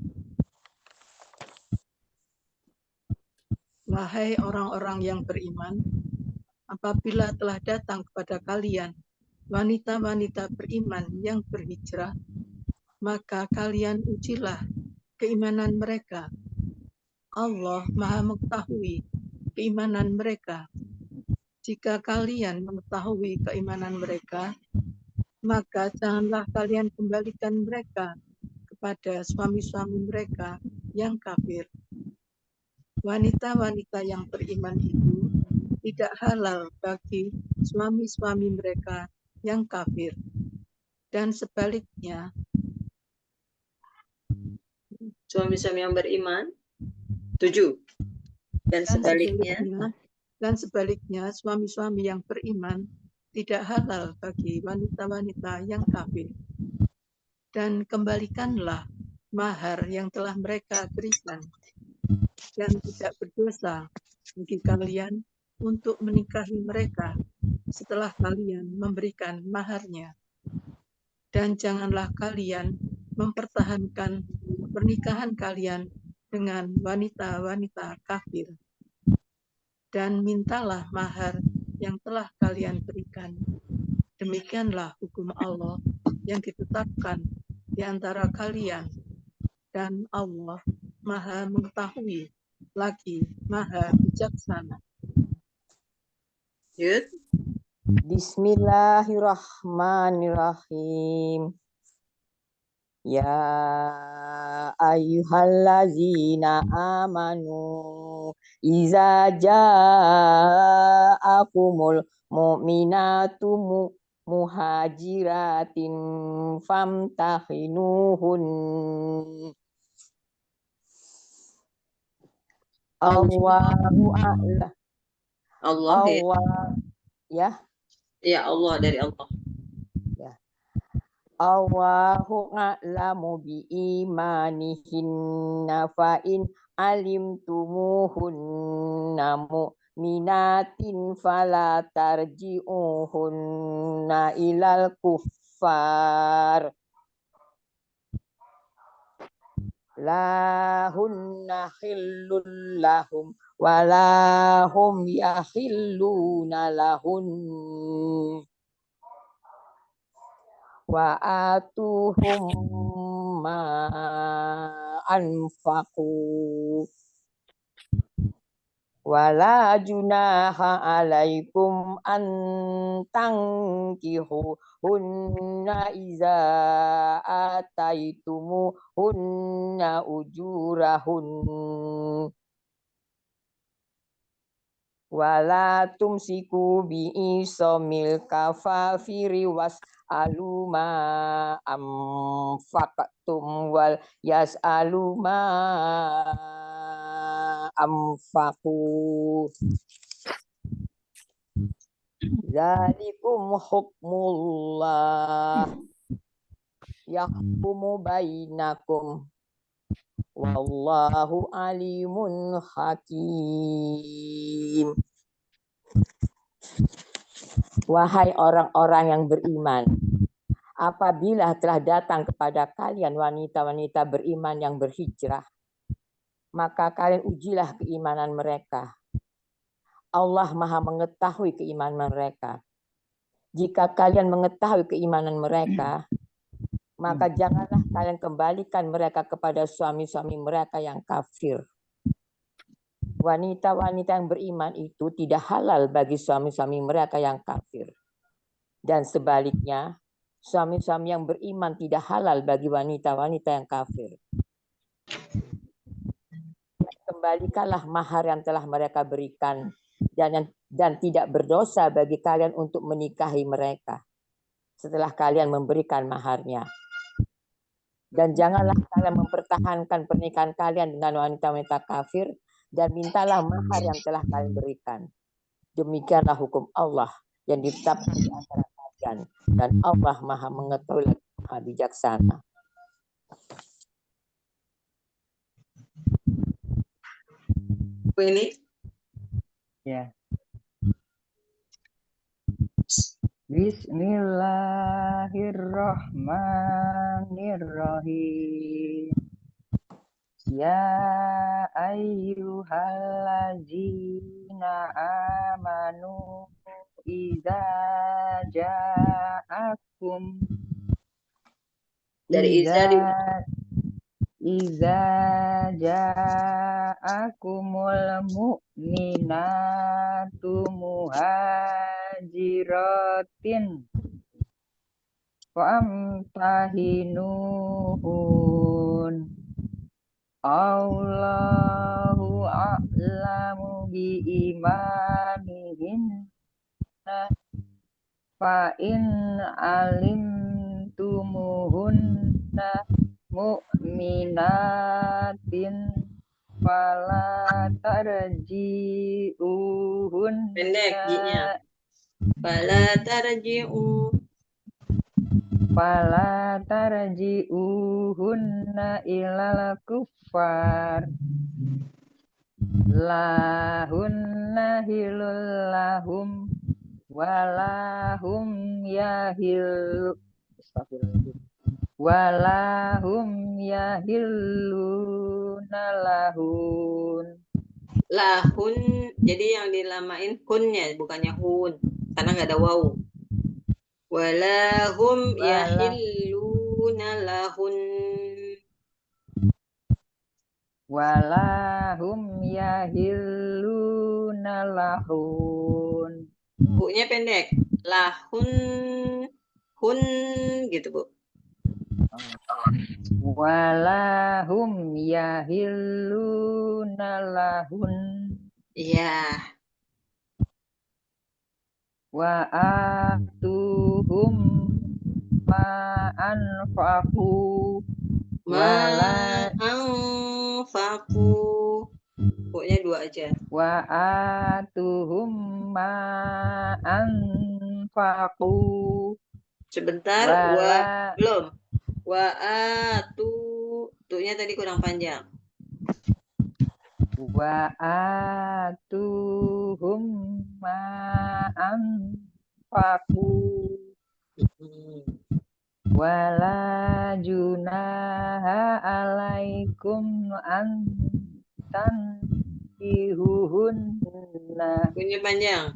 Speaker 4: Wahai orang-orang yang beriman, apabila telah datang kepada kalian wanita-wanita beriman yang berhijrah, maka kalian ujilah keimanan mereka. Allah Maha mengetahui keimanan mereka. Jika kalian mengetahui keimanan mereka, maka janganlah kalian kembalikan mereka kepada suami-suami mereka yang kafir. Wanita-wanita yang beriman itu tidak halal bagi suami-suami mereka yang kafir. Dan sebaliknya,
Speaker 1: suami-suami yang beriman 7 dan
Speaker 4: sebaliknya suami-suami yang beriman tidak halal bagi wanita-wanita yang kafir. dan kembalikanlah mahar yang telah mereka berikan, dan tidak berdosa bagi kalian untuk menikahi mereka setelah kalian memberikan maharnya. Dan janganlah kalian mempertahankan pernikahan kalian dengan wanita-wanita kafir. Dan mintalah mahar yang telah kalian berikan. Demikianlah hukum Allah yang ditetapkan di antara kalian. Dan Allah Maha mengetahui lagi Maha bijaksana.
Speaker 1: Yud.
Speaker 3: Bismillahirrahmanirrahim. Ya ayyuhallazina amanu iza ja'akumul mu'minatu muhajiratin famtahinuhun. Allahu a'lam.
Speaker 1: Allah ya.
Speaker 3: Allah ya.
Speaker 1: Ya Allah, dari Allah.
Speaker 3: Allahu a'lamu bi imanihinna fa in alimtumuhunna mu'minatin fala tarji'uhunna ilal kuffar la hunna khillul lahum wala hum yakhilluna lahun wa atuhum ma anfaqu wala junaha alaikum an tankihu hunna iza ataitumu hunna ujurahun wala tumsiku bi isomil kafafiri was aluma amfaqtum wal yas'aluma amfaqu zalikum hukmullah yahkumu bainakum wallahu alimun hakim. Wahai orang-orang yang beriman, apabila telah datang kepada kalian wanita-wanita beriman yang berhijrah, maka kalian ujilah keimanan mereka. Allah Maha mengetahui keimanan mereka. Jika kalian mengetahui keimanan mereka, maka janganlah kalian kembalikan mereka kepada suami-suami mereka yang kafir. Wanita-wanita yang beriman itu tidak halal bagi suami-suami mereka yang kafir. Dan sebaliknya, suami-suami yang beriman tidak halal bagi wanita-wanita yang kafir. Kembalikanlah mahar yang telah mereka berikan dan tidak berdosa bagi kalian untuk menikahi mereka setelah kalian memberikan maharnya. Dan janganlah kalian mempertahankan pernikahan kalian dengan wanita-wanita kafir dan mintalah mahar yang telah kalian berikan. Demikianlah hukum Allah yang ditetapkan di antara kalian. Dan Allah Maha mengetahui lagi Maha bijaksana.
Speaker 1: Ini?
Speaker 5: Ya. Bismillahirrahmanirrahim. Ya ayyuhallazina amanu idza ja'akum
Speaker 1: Dari
Speaker 5: Iza ja'akumul mu'minatu muhajiratin famtahinuhun Allahu a'lamu bi imanihin fa in alimtumuhunna mu'minatin fala tarji'uhunna
Speaker 1: pendek G-nya. Fala tarji'u
Speaker 5: Fala tarji'uhunna ilal kuffar lahunna hilul lahum walahum yahil walahum yahilluna lahun.
Speaker 1: Lahun, jadi yang dilamain hunnya, bukannya hun, karena nggak ada waw. Walahum yahilluna lahun.
Speaker 5: Walahum yahilluna lahun.
Speaker 1: Bu-nya pendek. Lahun, hun gitu, Bu.
Speaker 5: Walahum yahilluna lahun.
Speaker 1: Iya.
Speaker 5: Wa atuhum ma'anfaqu
Speaker 1: Ma'anfaqu. Bu-nya 2 aja.
Speaker 5: Wa atuhum ma'anfaqu.
Speaker 1: Sebentar, belum. Wa atu, tuh-nya tadi kurang panjang.
Speaker 5: Wa atuhum ma'anfaqu. Wala junaha alaikum antankihuhunna.
Speaker 1: Punya panjang.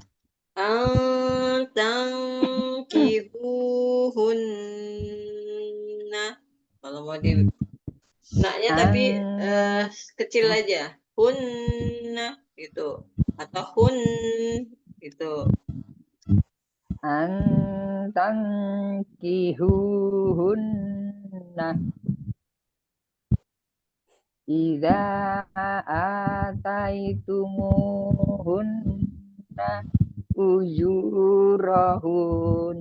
Speaker 1: Antankihuhunna. Kalau mau di naknya tapi kecil aja. Hunna gitu. Atau hun gitu.
Speaker 5: Antankihuhunna idza ataitumuhunna ujurahun.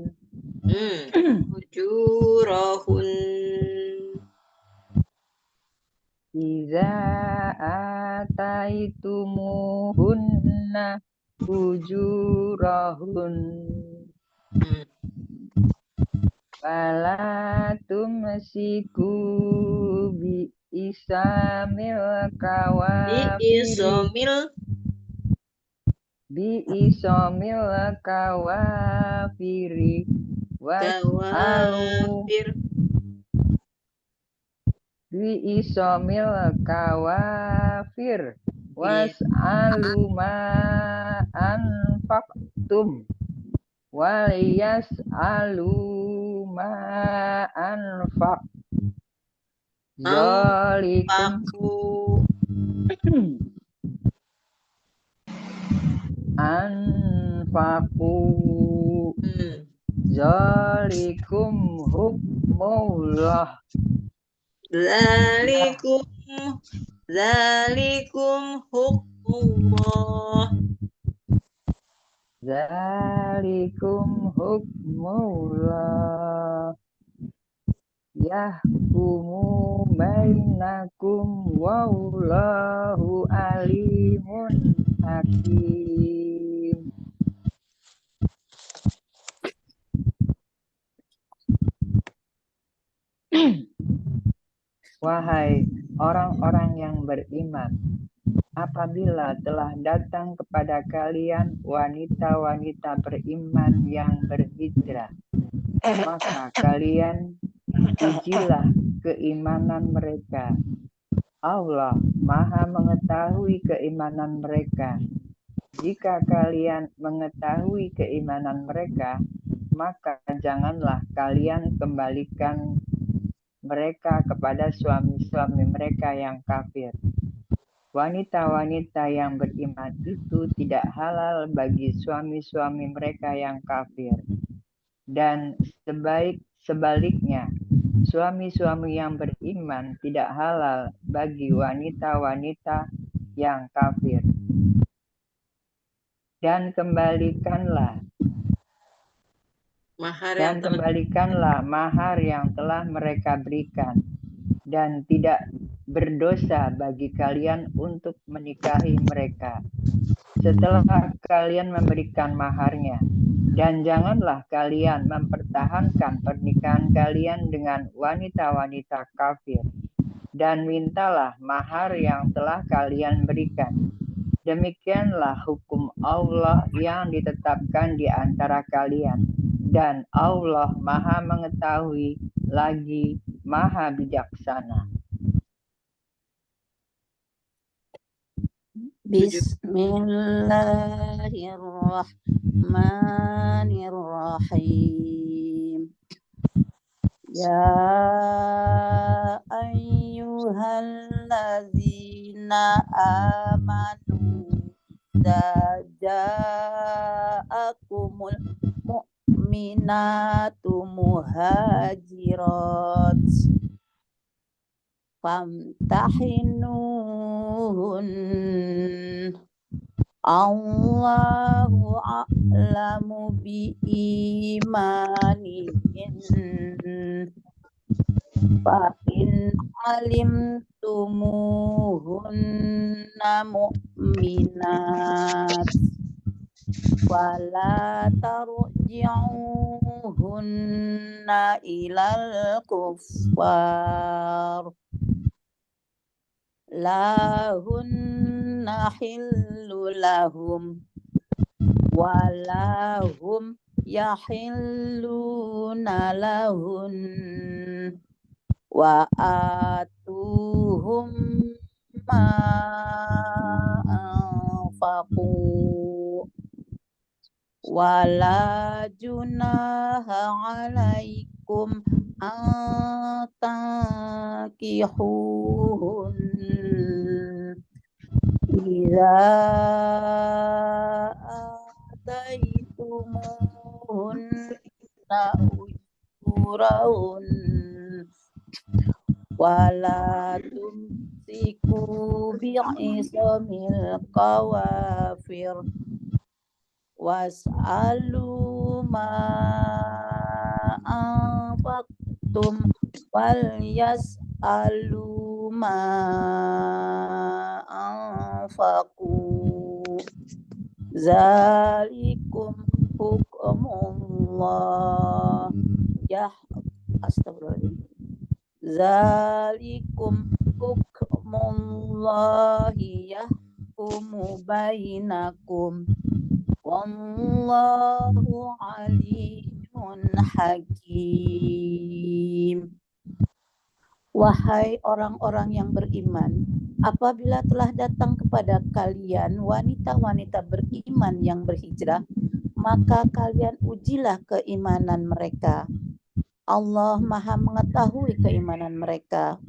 Speaker 1: Ujurahun.
Speaker 5: Idza ataitumuhunna ujurahun. Fala tumsiku bi isamil kawafiri. Bi isamil kawafiri.
Speaker 1: Kawafir.
Speaker 5: Bi isamil kawafir. Was'alu ma anfaqtum. Wal yas'alu ma anfaq. Zalikum anfaqu. Zalikum hukmullah.
Speaker 1: Zalikum hukmullah.
Speaker 5: Zalikum hukmullah. Yahkumu bainakum wallahu alimun hakim. Wahai orang-orang yang beriman, apabila telah datang kepada kalian wanita-wanita beriman yang berhijrah, maka kalian ujilah keimanan mereka. Allah Maha mengetahui keimanan mereka. Jika kalian mengetahui keimanan mereka, maka janganlah kalian kembalikan mereka kepada suami-suami mereka yang kafir. Wanita-wanita yang beriman itu tidak halal bagi suami-suami mereka yang kafir. Dan sebaliknya, suami-suami yang beriman tidak halal bagi wanita-wanita yang kafir. Dan kembalikanlah mahar yang telah mereka berikan, dan tidak berdosa bagi kalian untuk menikahi mereka setelah kalian memberikan maharnya, Dan janganlah kalian mempertahankan pernikahan kalian dengan wanita-wanita kafir. Dan mintalah mahar yang telah kalian berikan. Demikianlah hukum Allah yang ditetapkan di antara kalian. Dan Allah Maha Mengetahui lagi Maha Bijaksana.
Speaker 6: Bismillahirrahmanirrahim. Ya ayyuhallazina amanu ja'akumul mu'minatu muhajirat famtahinuhun Allahu a'lamu biimanihin fa in alimtumuhunna mu'minat wala tarji'uhunna ilal kuffar lahunna hillu lahum walahum yahilluna lahun wa atuhum ma anfaqu wala junaha alaikum atankihun idza ataitumuhunna ujurahun wala tumsiku bi'isamil qawafir was'alu ma anfaqtum wal yas'alu ma anfaqu zalikum hukmullah astagfirullahaladzim zalikum hukmullahi yahkumu bainakum wallahu alimun hakim. Wahai orang-orang yang beriman, apabila telah datang kepada kalian wanita-wanita beriman yang berhijrah, maka kalian ujilah keimanan mereka. Allah Maha mengetahui keimanan mereka.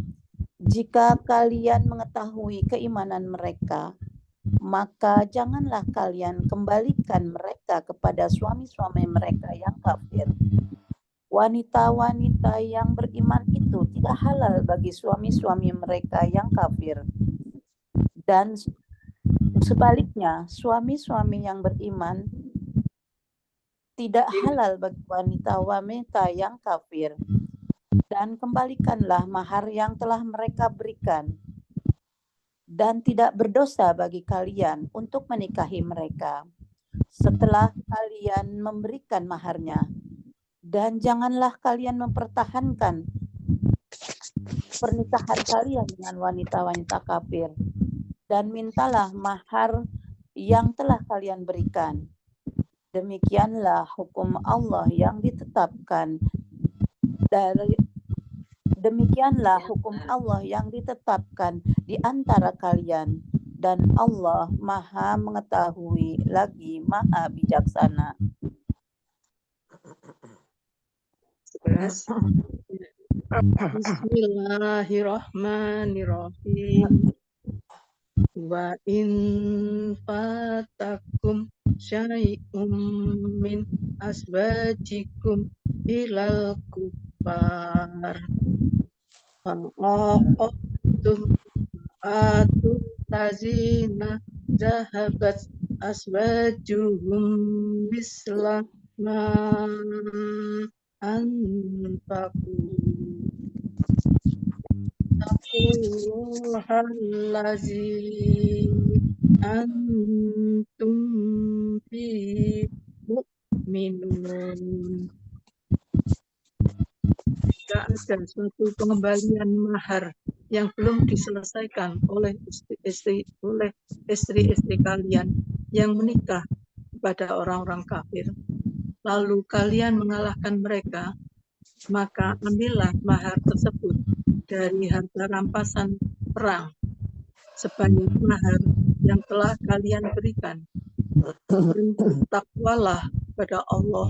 Speaker 6: Jika kalian mengetahui keimanan mereka, maka janganlah kalian kembalikan mereka kepada suami-suami mereka yang kafir. Wanita-wanita yang beriman itu tidak halal bagi suami-suami mereka yang kafir. Dan sebaliknya, suami-suami yang beriman tidak halal bagi wanita-wanita yang kafir. Dan kembalikanlah mahar yang telah mereka berikan. Dan tidak berdosa bagi kalian untuk menikahi mereka setelah kalian memberikan maharnya. Dan janganlah kalian mempertahankan pernikahan kalian dengan wanita-wanita kafir. Dan mintalah mahar yang telah kalian berikan. Demikianlah hukum Allah yang ditetapkan Demikianlah hukum Allah yang ditetapkan di antara kalian, dan Allah Maha Mengetahui lagi Maha Bijaksana.
Speaker 4: 11. Bismillahirrahmanirrahim. Wa in fatakum syai'um min asbajikum ilal kufar fa'aqtum atu lazina zahabat asbajuhum bisla ma anfaqu taqullahallazi antum fi mu'minun. Jika ada suatu pengembalian mahar yang belum diselesaikan oleh istri-istri kalian yang menikah kepada orang-orang kafir, lalu kalian mengalahkan mereka, maka ambillah mahar tersebut dari harta rampasan perang sebanyak mahar yang telah kalian berikan, dan bertakwalah kepada Allah,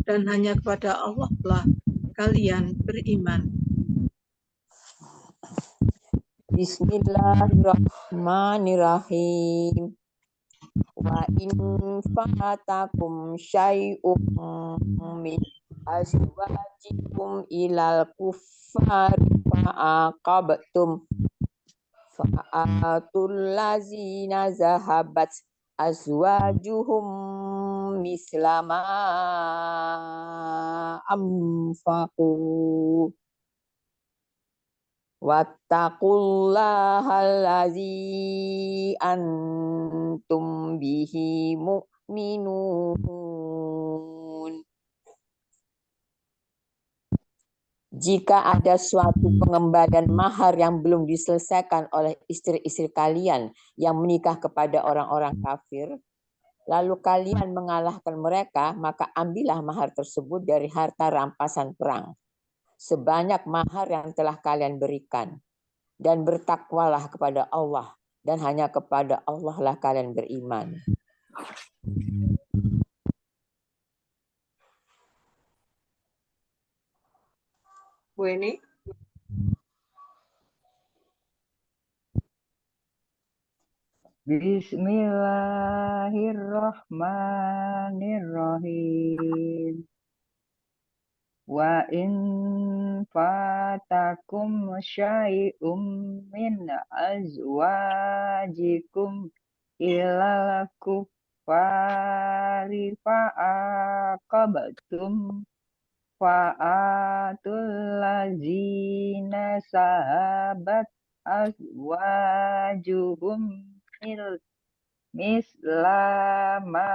Speaker 4: dan hanya kepada Allah lah kalian beriman.
Speaker 3: Bismillahirrahmanirrahim. Wa in fatakum syai'un min azwajikum ilal kuffari fa'aqabtum fa'atul lazina zahabat azwajuhum mislama anfaqu wattaqullahallazi antum bihi mu'minun. Jika ada suatu pengembalian mahar yang belum diselesaikan oleh istri-istri kalian yang menikah kepada orang-orang kafir, lalu kalian mengalahkan mereka, maka ambillah mahar tersebut dari harta rampasan perang sebanyak mahar yang telah kalian berikan, dan bertakwalah kepada Allah, dan hanya kepada Allah lah kalian beriman.
Speaker 1: Bu ini
Speaker 5: Bismillahirrahmanirrahim. Wa in fatakum syai'um min azwajikum ilal kuffari fa'aqabtum fa'atul lazina sahabat azwajuhum mislama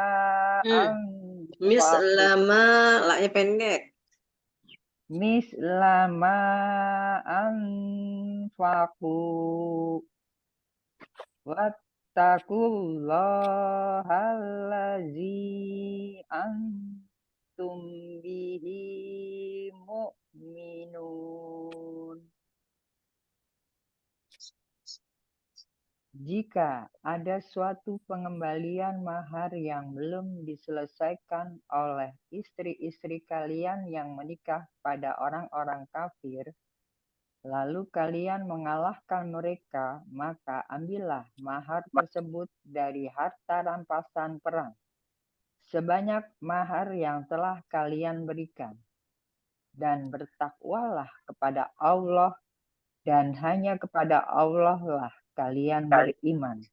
Speaker 1: mislama laknya pendek.
Speaker 5: mislama anfaqu wattaqullahallazi antum bihi mu'minun. Jika ada suatu pengembalian mahar yang belum diselesaikan oleh istri-istri kalian yang menikah pada orang-orang kafir, lalu kalian mengalahkan mereka, maka ambillah mahar tersebut dari harta rampasan perang, sebanyak mahar yang telah kalian berikan, dan bertakwalah kepada Allah, dan hanya kepada Allah lah kalian beriman.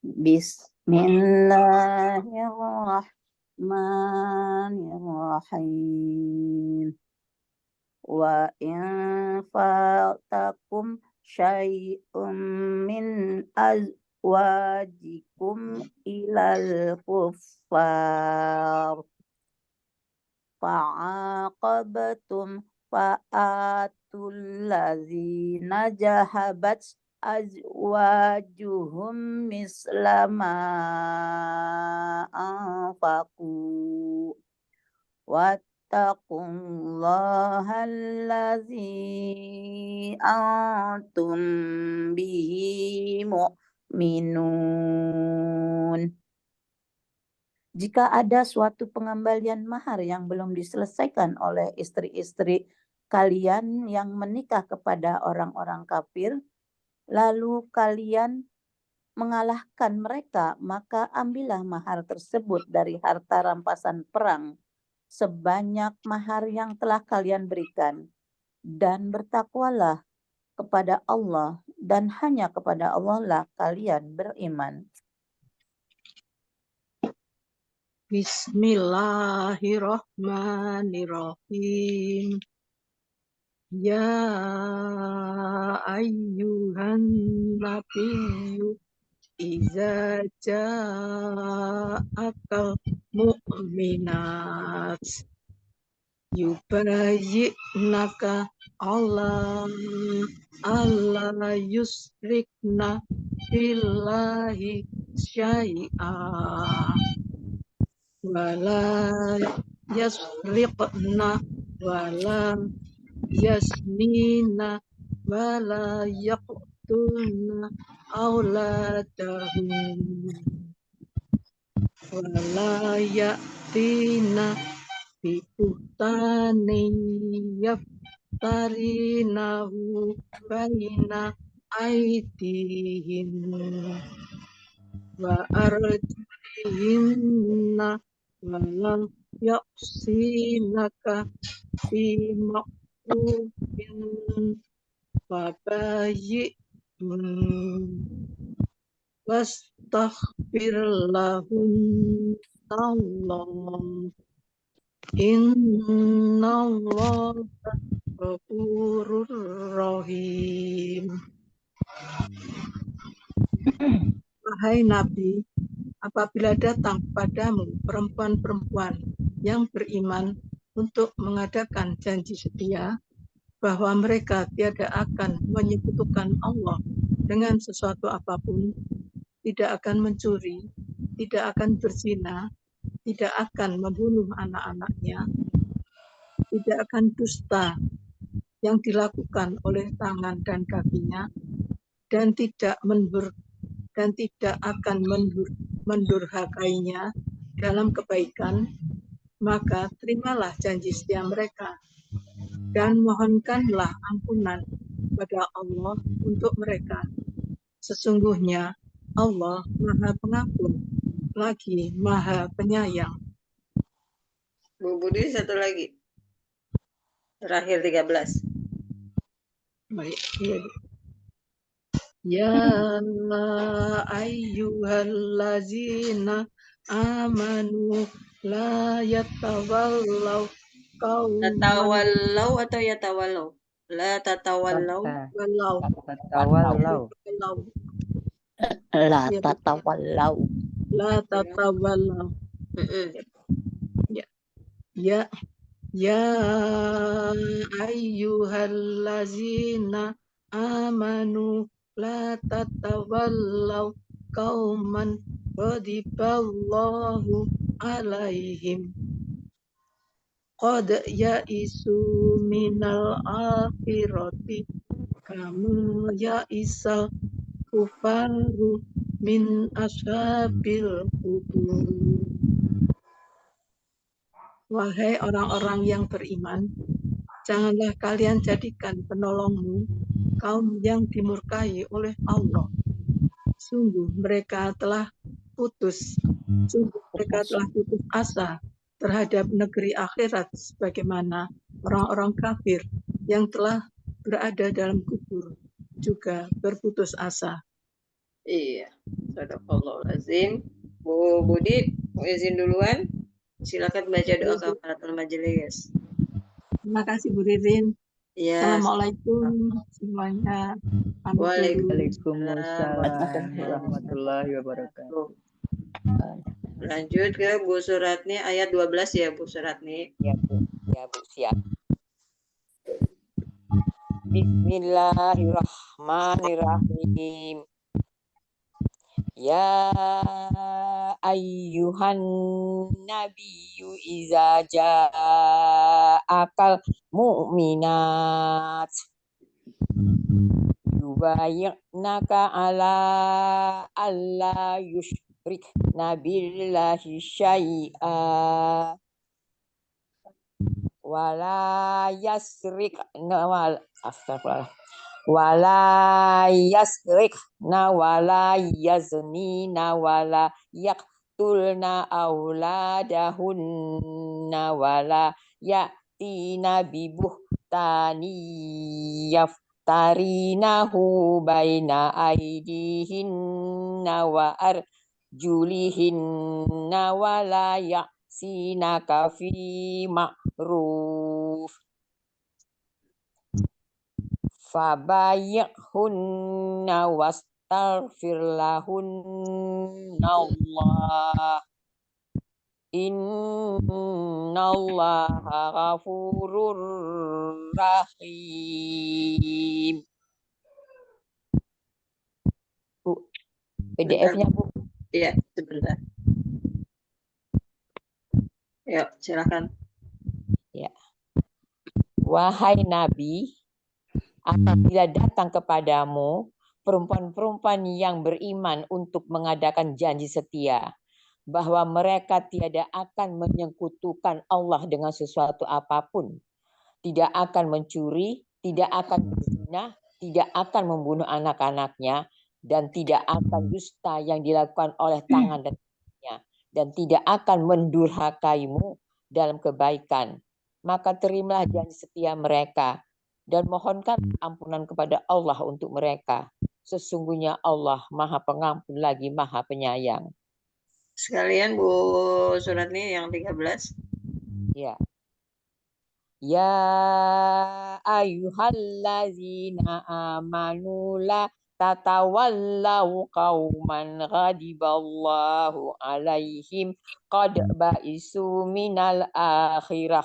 Speaker 6: Bismillahirrahmanirrahim. Wa in fatakum syai'un min azwajikum ilal kuffar fa'aqabtum fa'atul lazina jahabat azwajuhum mislama anfaqu wattaqullahallazi antum bihi mu'minun. Jika ada suatu pengembalian mahar yang belum diselesaikan oleh istri-istri kalian yang menikah kepada orang-orang kafir, lalu kalian mengalahkan mereka, maka ambillah mahar tersebut dari harta rampasan perang sebanyak mahar yang telah kalian berikan, dan bertakwalah kepada Allah, dan hanya kepada Allah lah kalian beriman.
Speaker 4: Bismillahirrahmanirrahim. Ya ayyuhan nabiyyu iza ja'akal mu'minat yubayyinaka Allah yusrikna billahi syai'a wala yasriqna wala yasnina wala yaqtulna auladahum wala ya'tina bibuhtanin yaftarinahu baina aidihim wa arjulihinna walam yaqsinaka fi ma'rufin wa wastaghfir lahum Allah innallaha ghafurur rahim. Wahai Nabi, apabila datang padamu perempuan-perempuan yang beriman untuk mengadakan janji setia bahwa mereka tiada akan menyekutukan Allah dengan sesuatu apapun, tidak akan mencuri, tidak akan berzina, tidak akan membunuh anak-anaknya, tidak akan dusta yang dilakukan oleh tangan dan kakinya, dan tidak akan mendurhakainya dalam kebaikan, maka terimalah janji setia mereka dan mohonkanlah ampunan pada Allah untuk mereka. Sesungguhnya Allah Maha Pengampun lagi Maha Penyayang.
Speaker 1: Bu Budi satu lagi. Terakhir 13.
Speaker 4: Baik, iya. Ya ayyuhallazina amanu la yatawallau qauman
Speaker 1: Tatawallau atau yatawallau? La tatawallau.
Speaker 4: wallau
Speaker 5: Tatawallau.
Speaker 6: La
Speaker 4: Ya,
Speaker 6: tatawallau.
Speaker 4: la tatawallau. Ya ayyuhallazina amanu la tatawallau qauman ghadiballahu alaihim qad ya'isu minal akhirati kama ya'isal kufaru min ashabil qubur. Wahai orang-orang yang beriman, janganlah kalian jadikan penolongmu kaum yang dimurkai oleh Allah. Sungguh mereka telah putus asa terhadap negeri akhirat sebagaimana orang-orang kafir yang telah berada dalam kubur juga berputus asa.
Speaker 1: Iya, sadaqallahul azim. Bu Budi, mau izin duluan? Silakan baca doa kafaratul majelis.
Speaker 4: Terima kasih Bu Ririn.
Speaker 1: Ya.
Speaker 4: Assalamualaikum semuanya.
Speaker 5: Waalaikumsalam warahmatullahi wabarakatuh.
Speaker 1: Lanjut ke Bu Suratni ayat 12 ya Bu Suratni.
Speaker 3: Ya Bu, siap. Bismillahirrahmanirrahim. Ya ayyuhan nabiyyu iza ja'akal mu'minat yubayyinaka ala alla yushrikna billahi syai'a wala yasrikna wala yasrikna wala yaznina wala yaqtulna auladahunna wala ya'tina bibuhtani yaftarinahu baina aidihinna wa arjulihinna wala ya'sinaka fi ma'ruf fabayyihunna wastaghfir lahunallah innallaha ghafurur rahim. Bu, PDF-nya Bu.
Speaker 1: Iya, sebentar. Yuk, silakan.
Speaker 3: Ya. Wahai Nabi, apabila datang kepadamu perempuan-perempuan yang beriman untuk mengadakan janji setia bahwa mereka tiada akan menyekutukan Allah dengan sesuatu apapun, tidak akan mencuri, tidak akan berzina, tidak akan membunuh anak-anaknya, dan tidak akan dusta yang dilakukan oleh tangan dan kakinya, dan tidak akan mendurhakaimu dalam kebaikan, maka terimalah janji setia mereka dan mohonkan ampunan kepada Allah untuk mereka. Sesungguhnya Allah Maha Pengampun lagi Maha Penyayang.
Speaker 1: Sekalian Bu Suratni yang 13.
Speaker 3: Ya. Ya ayyuhallazina amanu la tatawallau qauman ghadiballahu alaihim qad ba'isu minal akhirah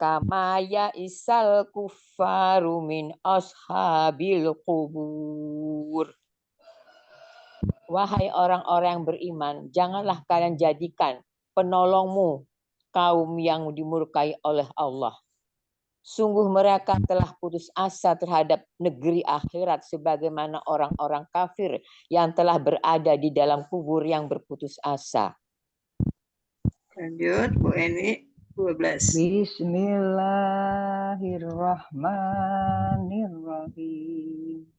Speaker 3: kama ya'isal kuffaru min ashabil qubur. Wahai orang-orang yang beriman, janganlah kalian jadikan penolongmu kaum yang dimurkai oleh Allah. Sungguh mereka telah putus asa terhadap negeri akhirat sebagaimana orang-orang kafir yang telah berada di dalam kubur yang berputus asa.
Speaker 1: Lanjut Bu Eni 12.
Speaker 5: Bismillahirrahmanirrahim.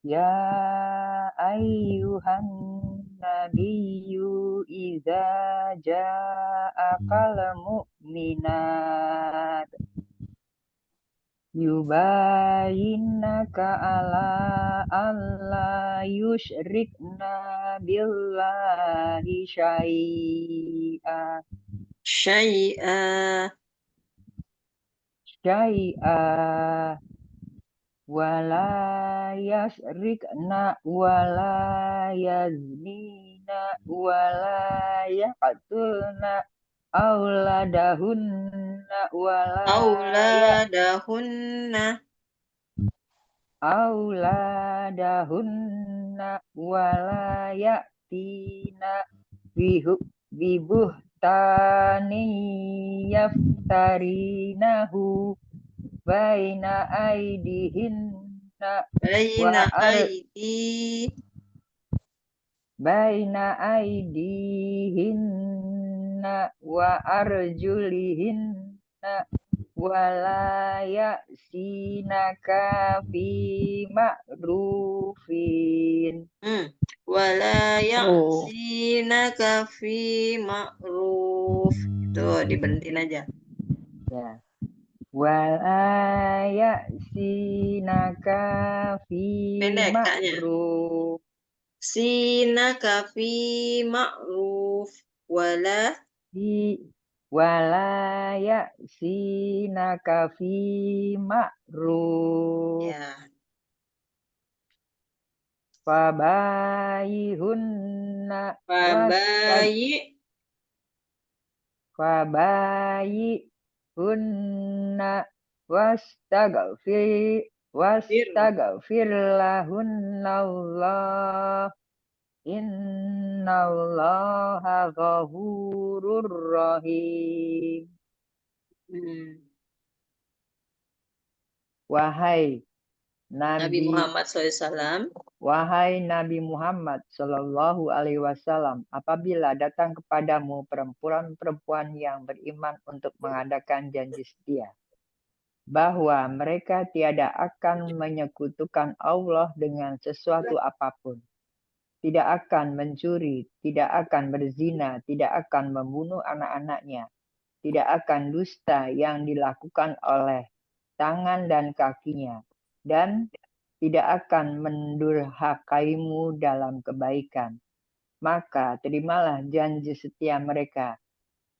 Speaker 5: Ya ayyuhan nabiyyu idza ja'akal mu'minat yubayyinaka ala alla yusyrikna billahi syai'a wala yasrikna wala yaznina wala yaqtulna auladahunna wala yatina bibuhtani yaftarinahu baina aidihinna wa arjulihinna wala ya'sinaka fi ma'rufin
Speaker 1: Itu diberhentiin aja.
Speaker 5: Ya. Wala ya'sinaka fi
Speaker 1: Pendek kaknya.
Speaker 5: ma'ruf
Speaker 1: Sinaka fi ma'ruf wala
Speaker 5: ya'sinaka fi ma'ruf
Speaker 1: ya.
Speaker 5: fabayihunna wastaghfir lahunnallah innallaha ghafurur rahim. Wahai
Speaker 1: Nabi Muhammad SAW.
Speaker 5: Wahai Nabi Muhammad Shallallahu Alaihi Wasallam, apabila datang kepadamu perempuan-perempuan yang beriman untuk mengadakan janji setia, bahwa mereka tiada akan menyekutukan Allah dengan sesuatu apapun, tidak akan mencuri, tidak akan berzina, tidak akan membunuh anak-anaknya, tidak akan dusta yang dilakukan oleh tangan dan kakinya, dan tidak akan mendurhakaimu dalam kebaikan, maka terimalah janji setia mereka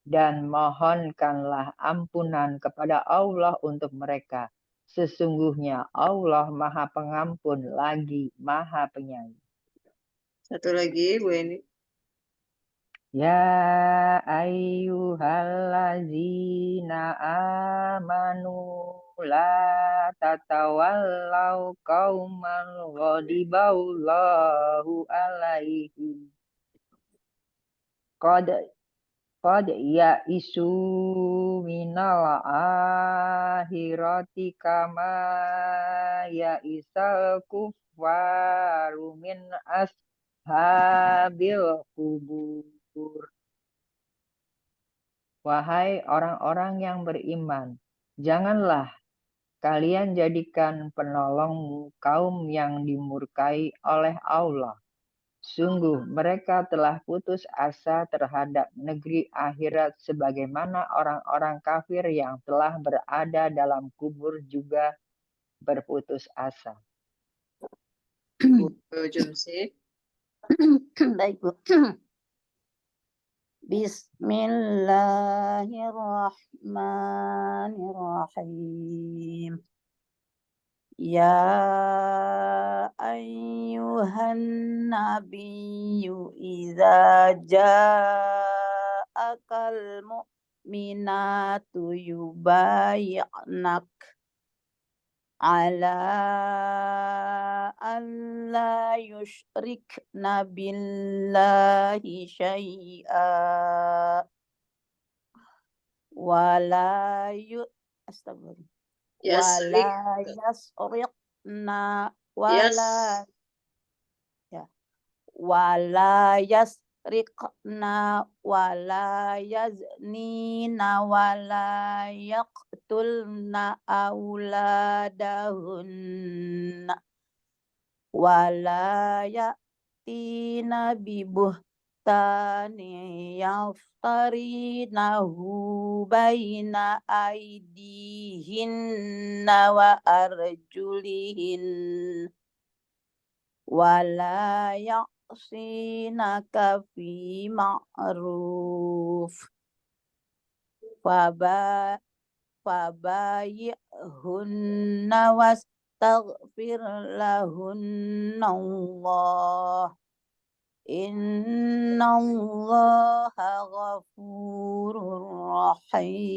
Speaker 5: dan mohonkanlah ampunan kepada Allah untuk mereka. Sesungguhnya Allah Maha Pengampun lagi Maha Penyayang.
Speaker 1: Satu lagi, Bu Eni.
Speaker 5: Ya ayyuhallazina amanu la tatawallau qauman ghadiballahu alaihim. Qad ya isu minal akhirati kama ya isal kuffaru min ashabil kubur. Wahai orang-orang yang beriman, janganlah kalian jadikan penolongmu kaum yang dimurkai oleh Allah. Sungguh mereka telah putus asa terhadap negeri akhirat sebagaimana orang-orang kafir yang telah berada dalam kubur juga berputus asa.
Speaker 1: Bu Jumsi.
Speaker 6: Baik, Bu. Bismillahirrahmanirrahim. Ya ayyuhan nabiyyu idza ja'akal mu'minatu yubayyi'nak ala an la yushrikna billahi syai'a wa la astagfirullah
Speaker 1: Yasrik.
Speaker 6: wala yasriqna wala yasriqna wala yaznina wala yaqtulna auladahunna wala ya'tina bibuhtani yaftarinahu baina aidihinna wa arjulihin wala ya'sinaka fi ma'ruf fabayi'hunna wastaghfir lahunna Allah innallaha ghafurur rahim.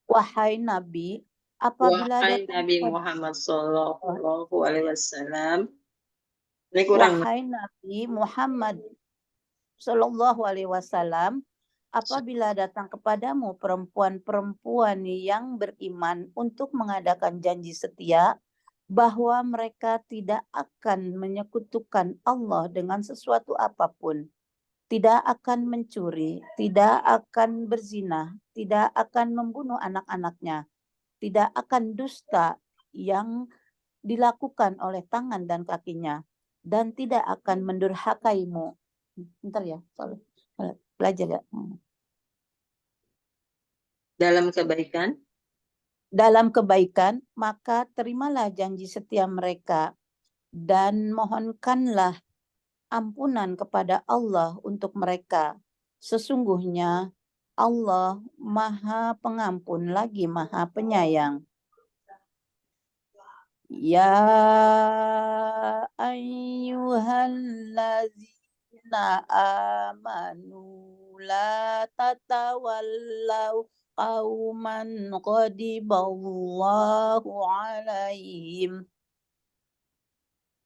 Speaker 6: Wahai Nabi, apabila
Speaker 1: Wahai
Speaker 6: datang
Speaker 1: Nabi
Speaker 6: kepada
Speaker 1: Muhammad Sallallahu Alaihi Wasallam. Ini kurang.
Speaker 6: Wahai Nabi Muhammad Sallallahu Alaihi Wasallam, apabila datang kepadamu perempuan-perempuan yang beriman untuk mengadakan janji setia bahwa mereka tidak akan menyekutukan Allah dengan sesuatu apapun, tidak akan mencuri, tidak akan berzina, tidak akan membunuh anak-anaknya, tidak akan dusta yang dilakukan oleh tangan dan kakinya, dan tidak akan mendurhakaimu. Bentar ya, belajar ya. Dalam kebaikan, maka terimalah janji setia mereka dan mohonkanlah ampunan kepada Allah untuk mereka. Sesungguhnya Allah Maha Pengampun lagi Maha Penyayang. Ya ayyuhallazina amanu la tatawallau qauman ghadiballahu alaihim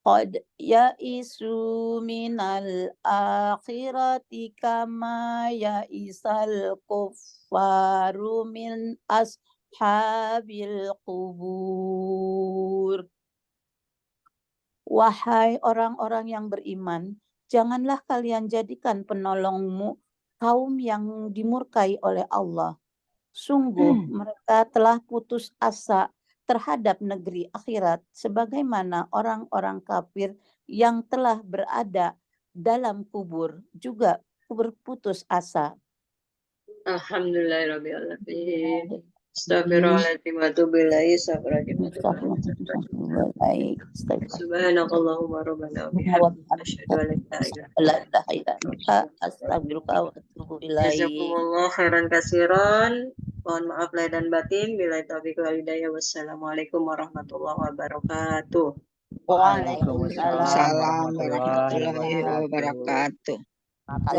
Speaker 6: qad ya'isu minal akhirati kama ya'isal kuffaru min ashabil qubur. Wahai orang-orang yang beriman, janganlah kalian jadikan penolongmu kaum yang dimurkai oleh Allah. Sungguh mereka telah putus asa terhadap negeri akhirat sebagaimana orang-orang kafir yang telah berada dalam kubur juga berputus asa.
Speaker 1: Alhamdulillahirrahmanirrahim. Astagfirullahaladzim wa atubu ilaihi. Subhanakallahumma rabbana wa bihamdika asyhadu an la ilaha illa anta astaghfiruka wa atubu ilaik. Jazakumullah khairan katsiran. Mohon maaf lahir dan batin. Bila taufiq wal hidayah. Wassalamualaikum warahmatullahi wabarakatuh.
Speaker 6: Waalaikumsalam
Speaker 2: Waalaikumsalam
Speaker 5: warahmatullahi
Speaker 2: warahmatullahi
Speaker 5: wabarakatuh.
Speaker 2: wabarakatuh.
Speaker 3: Maaf,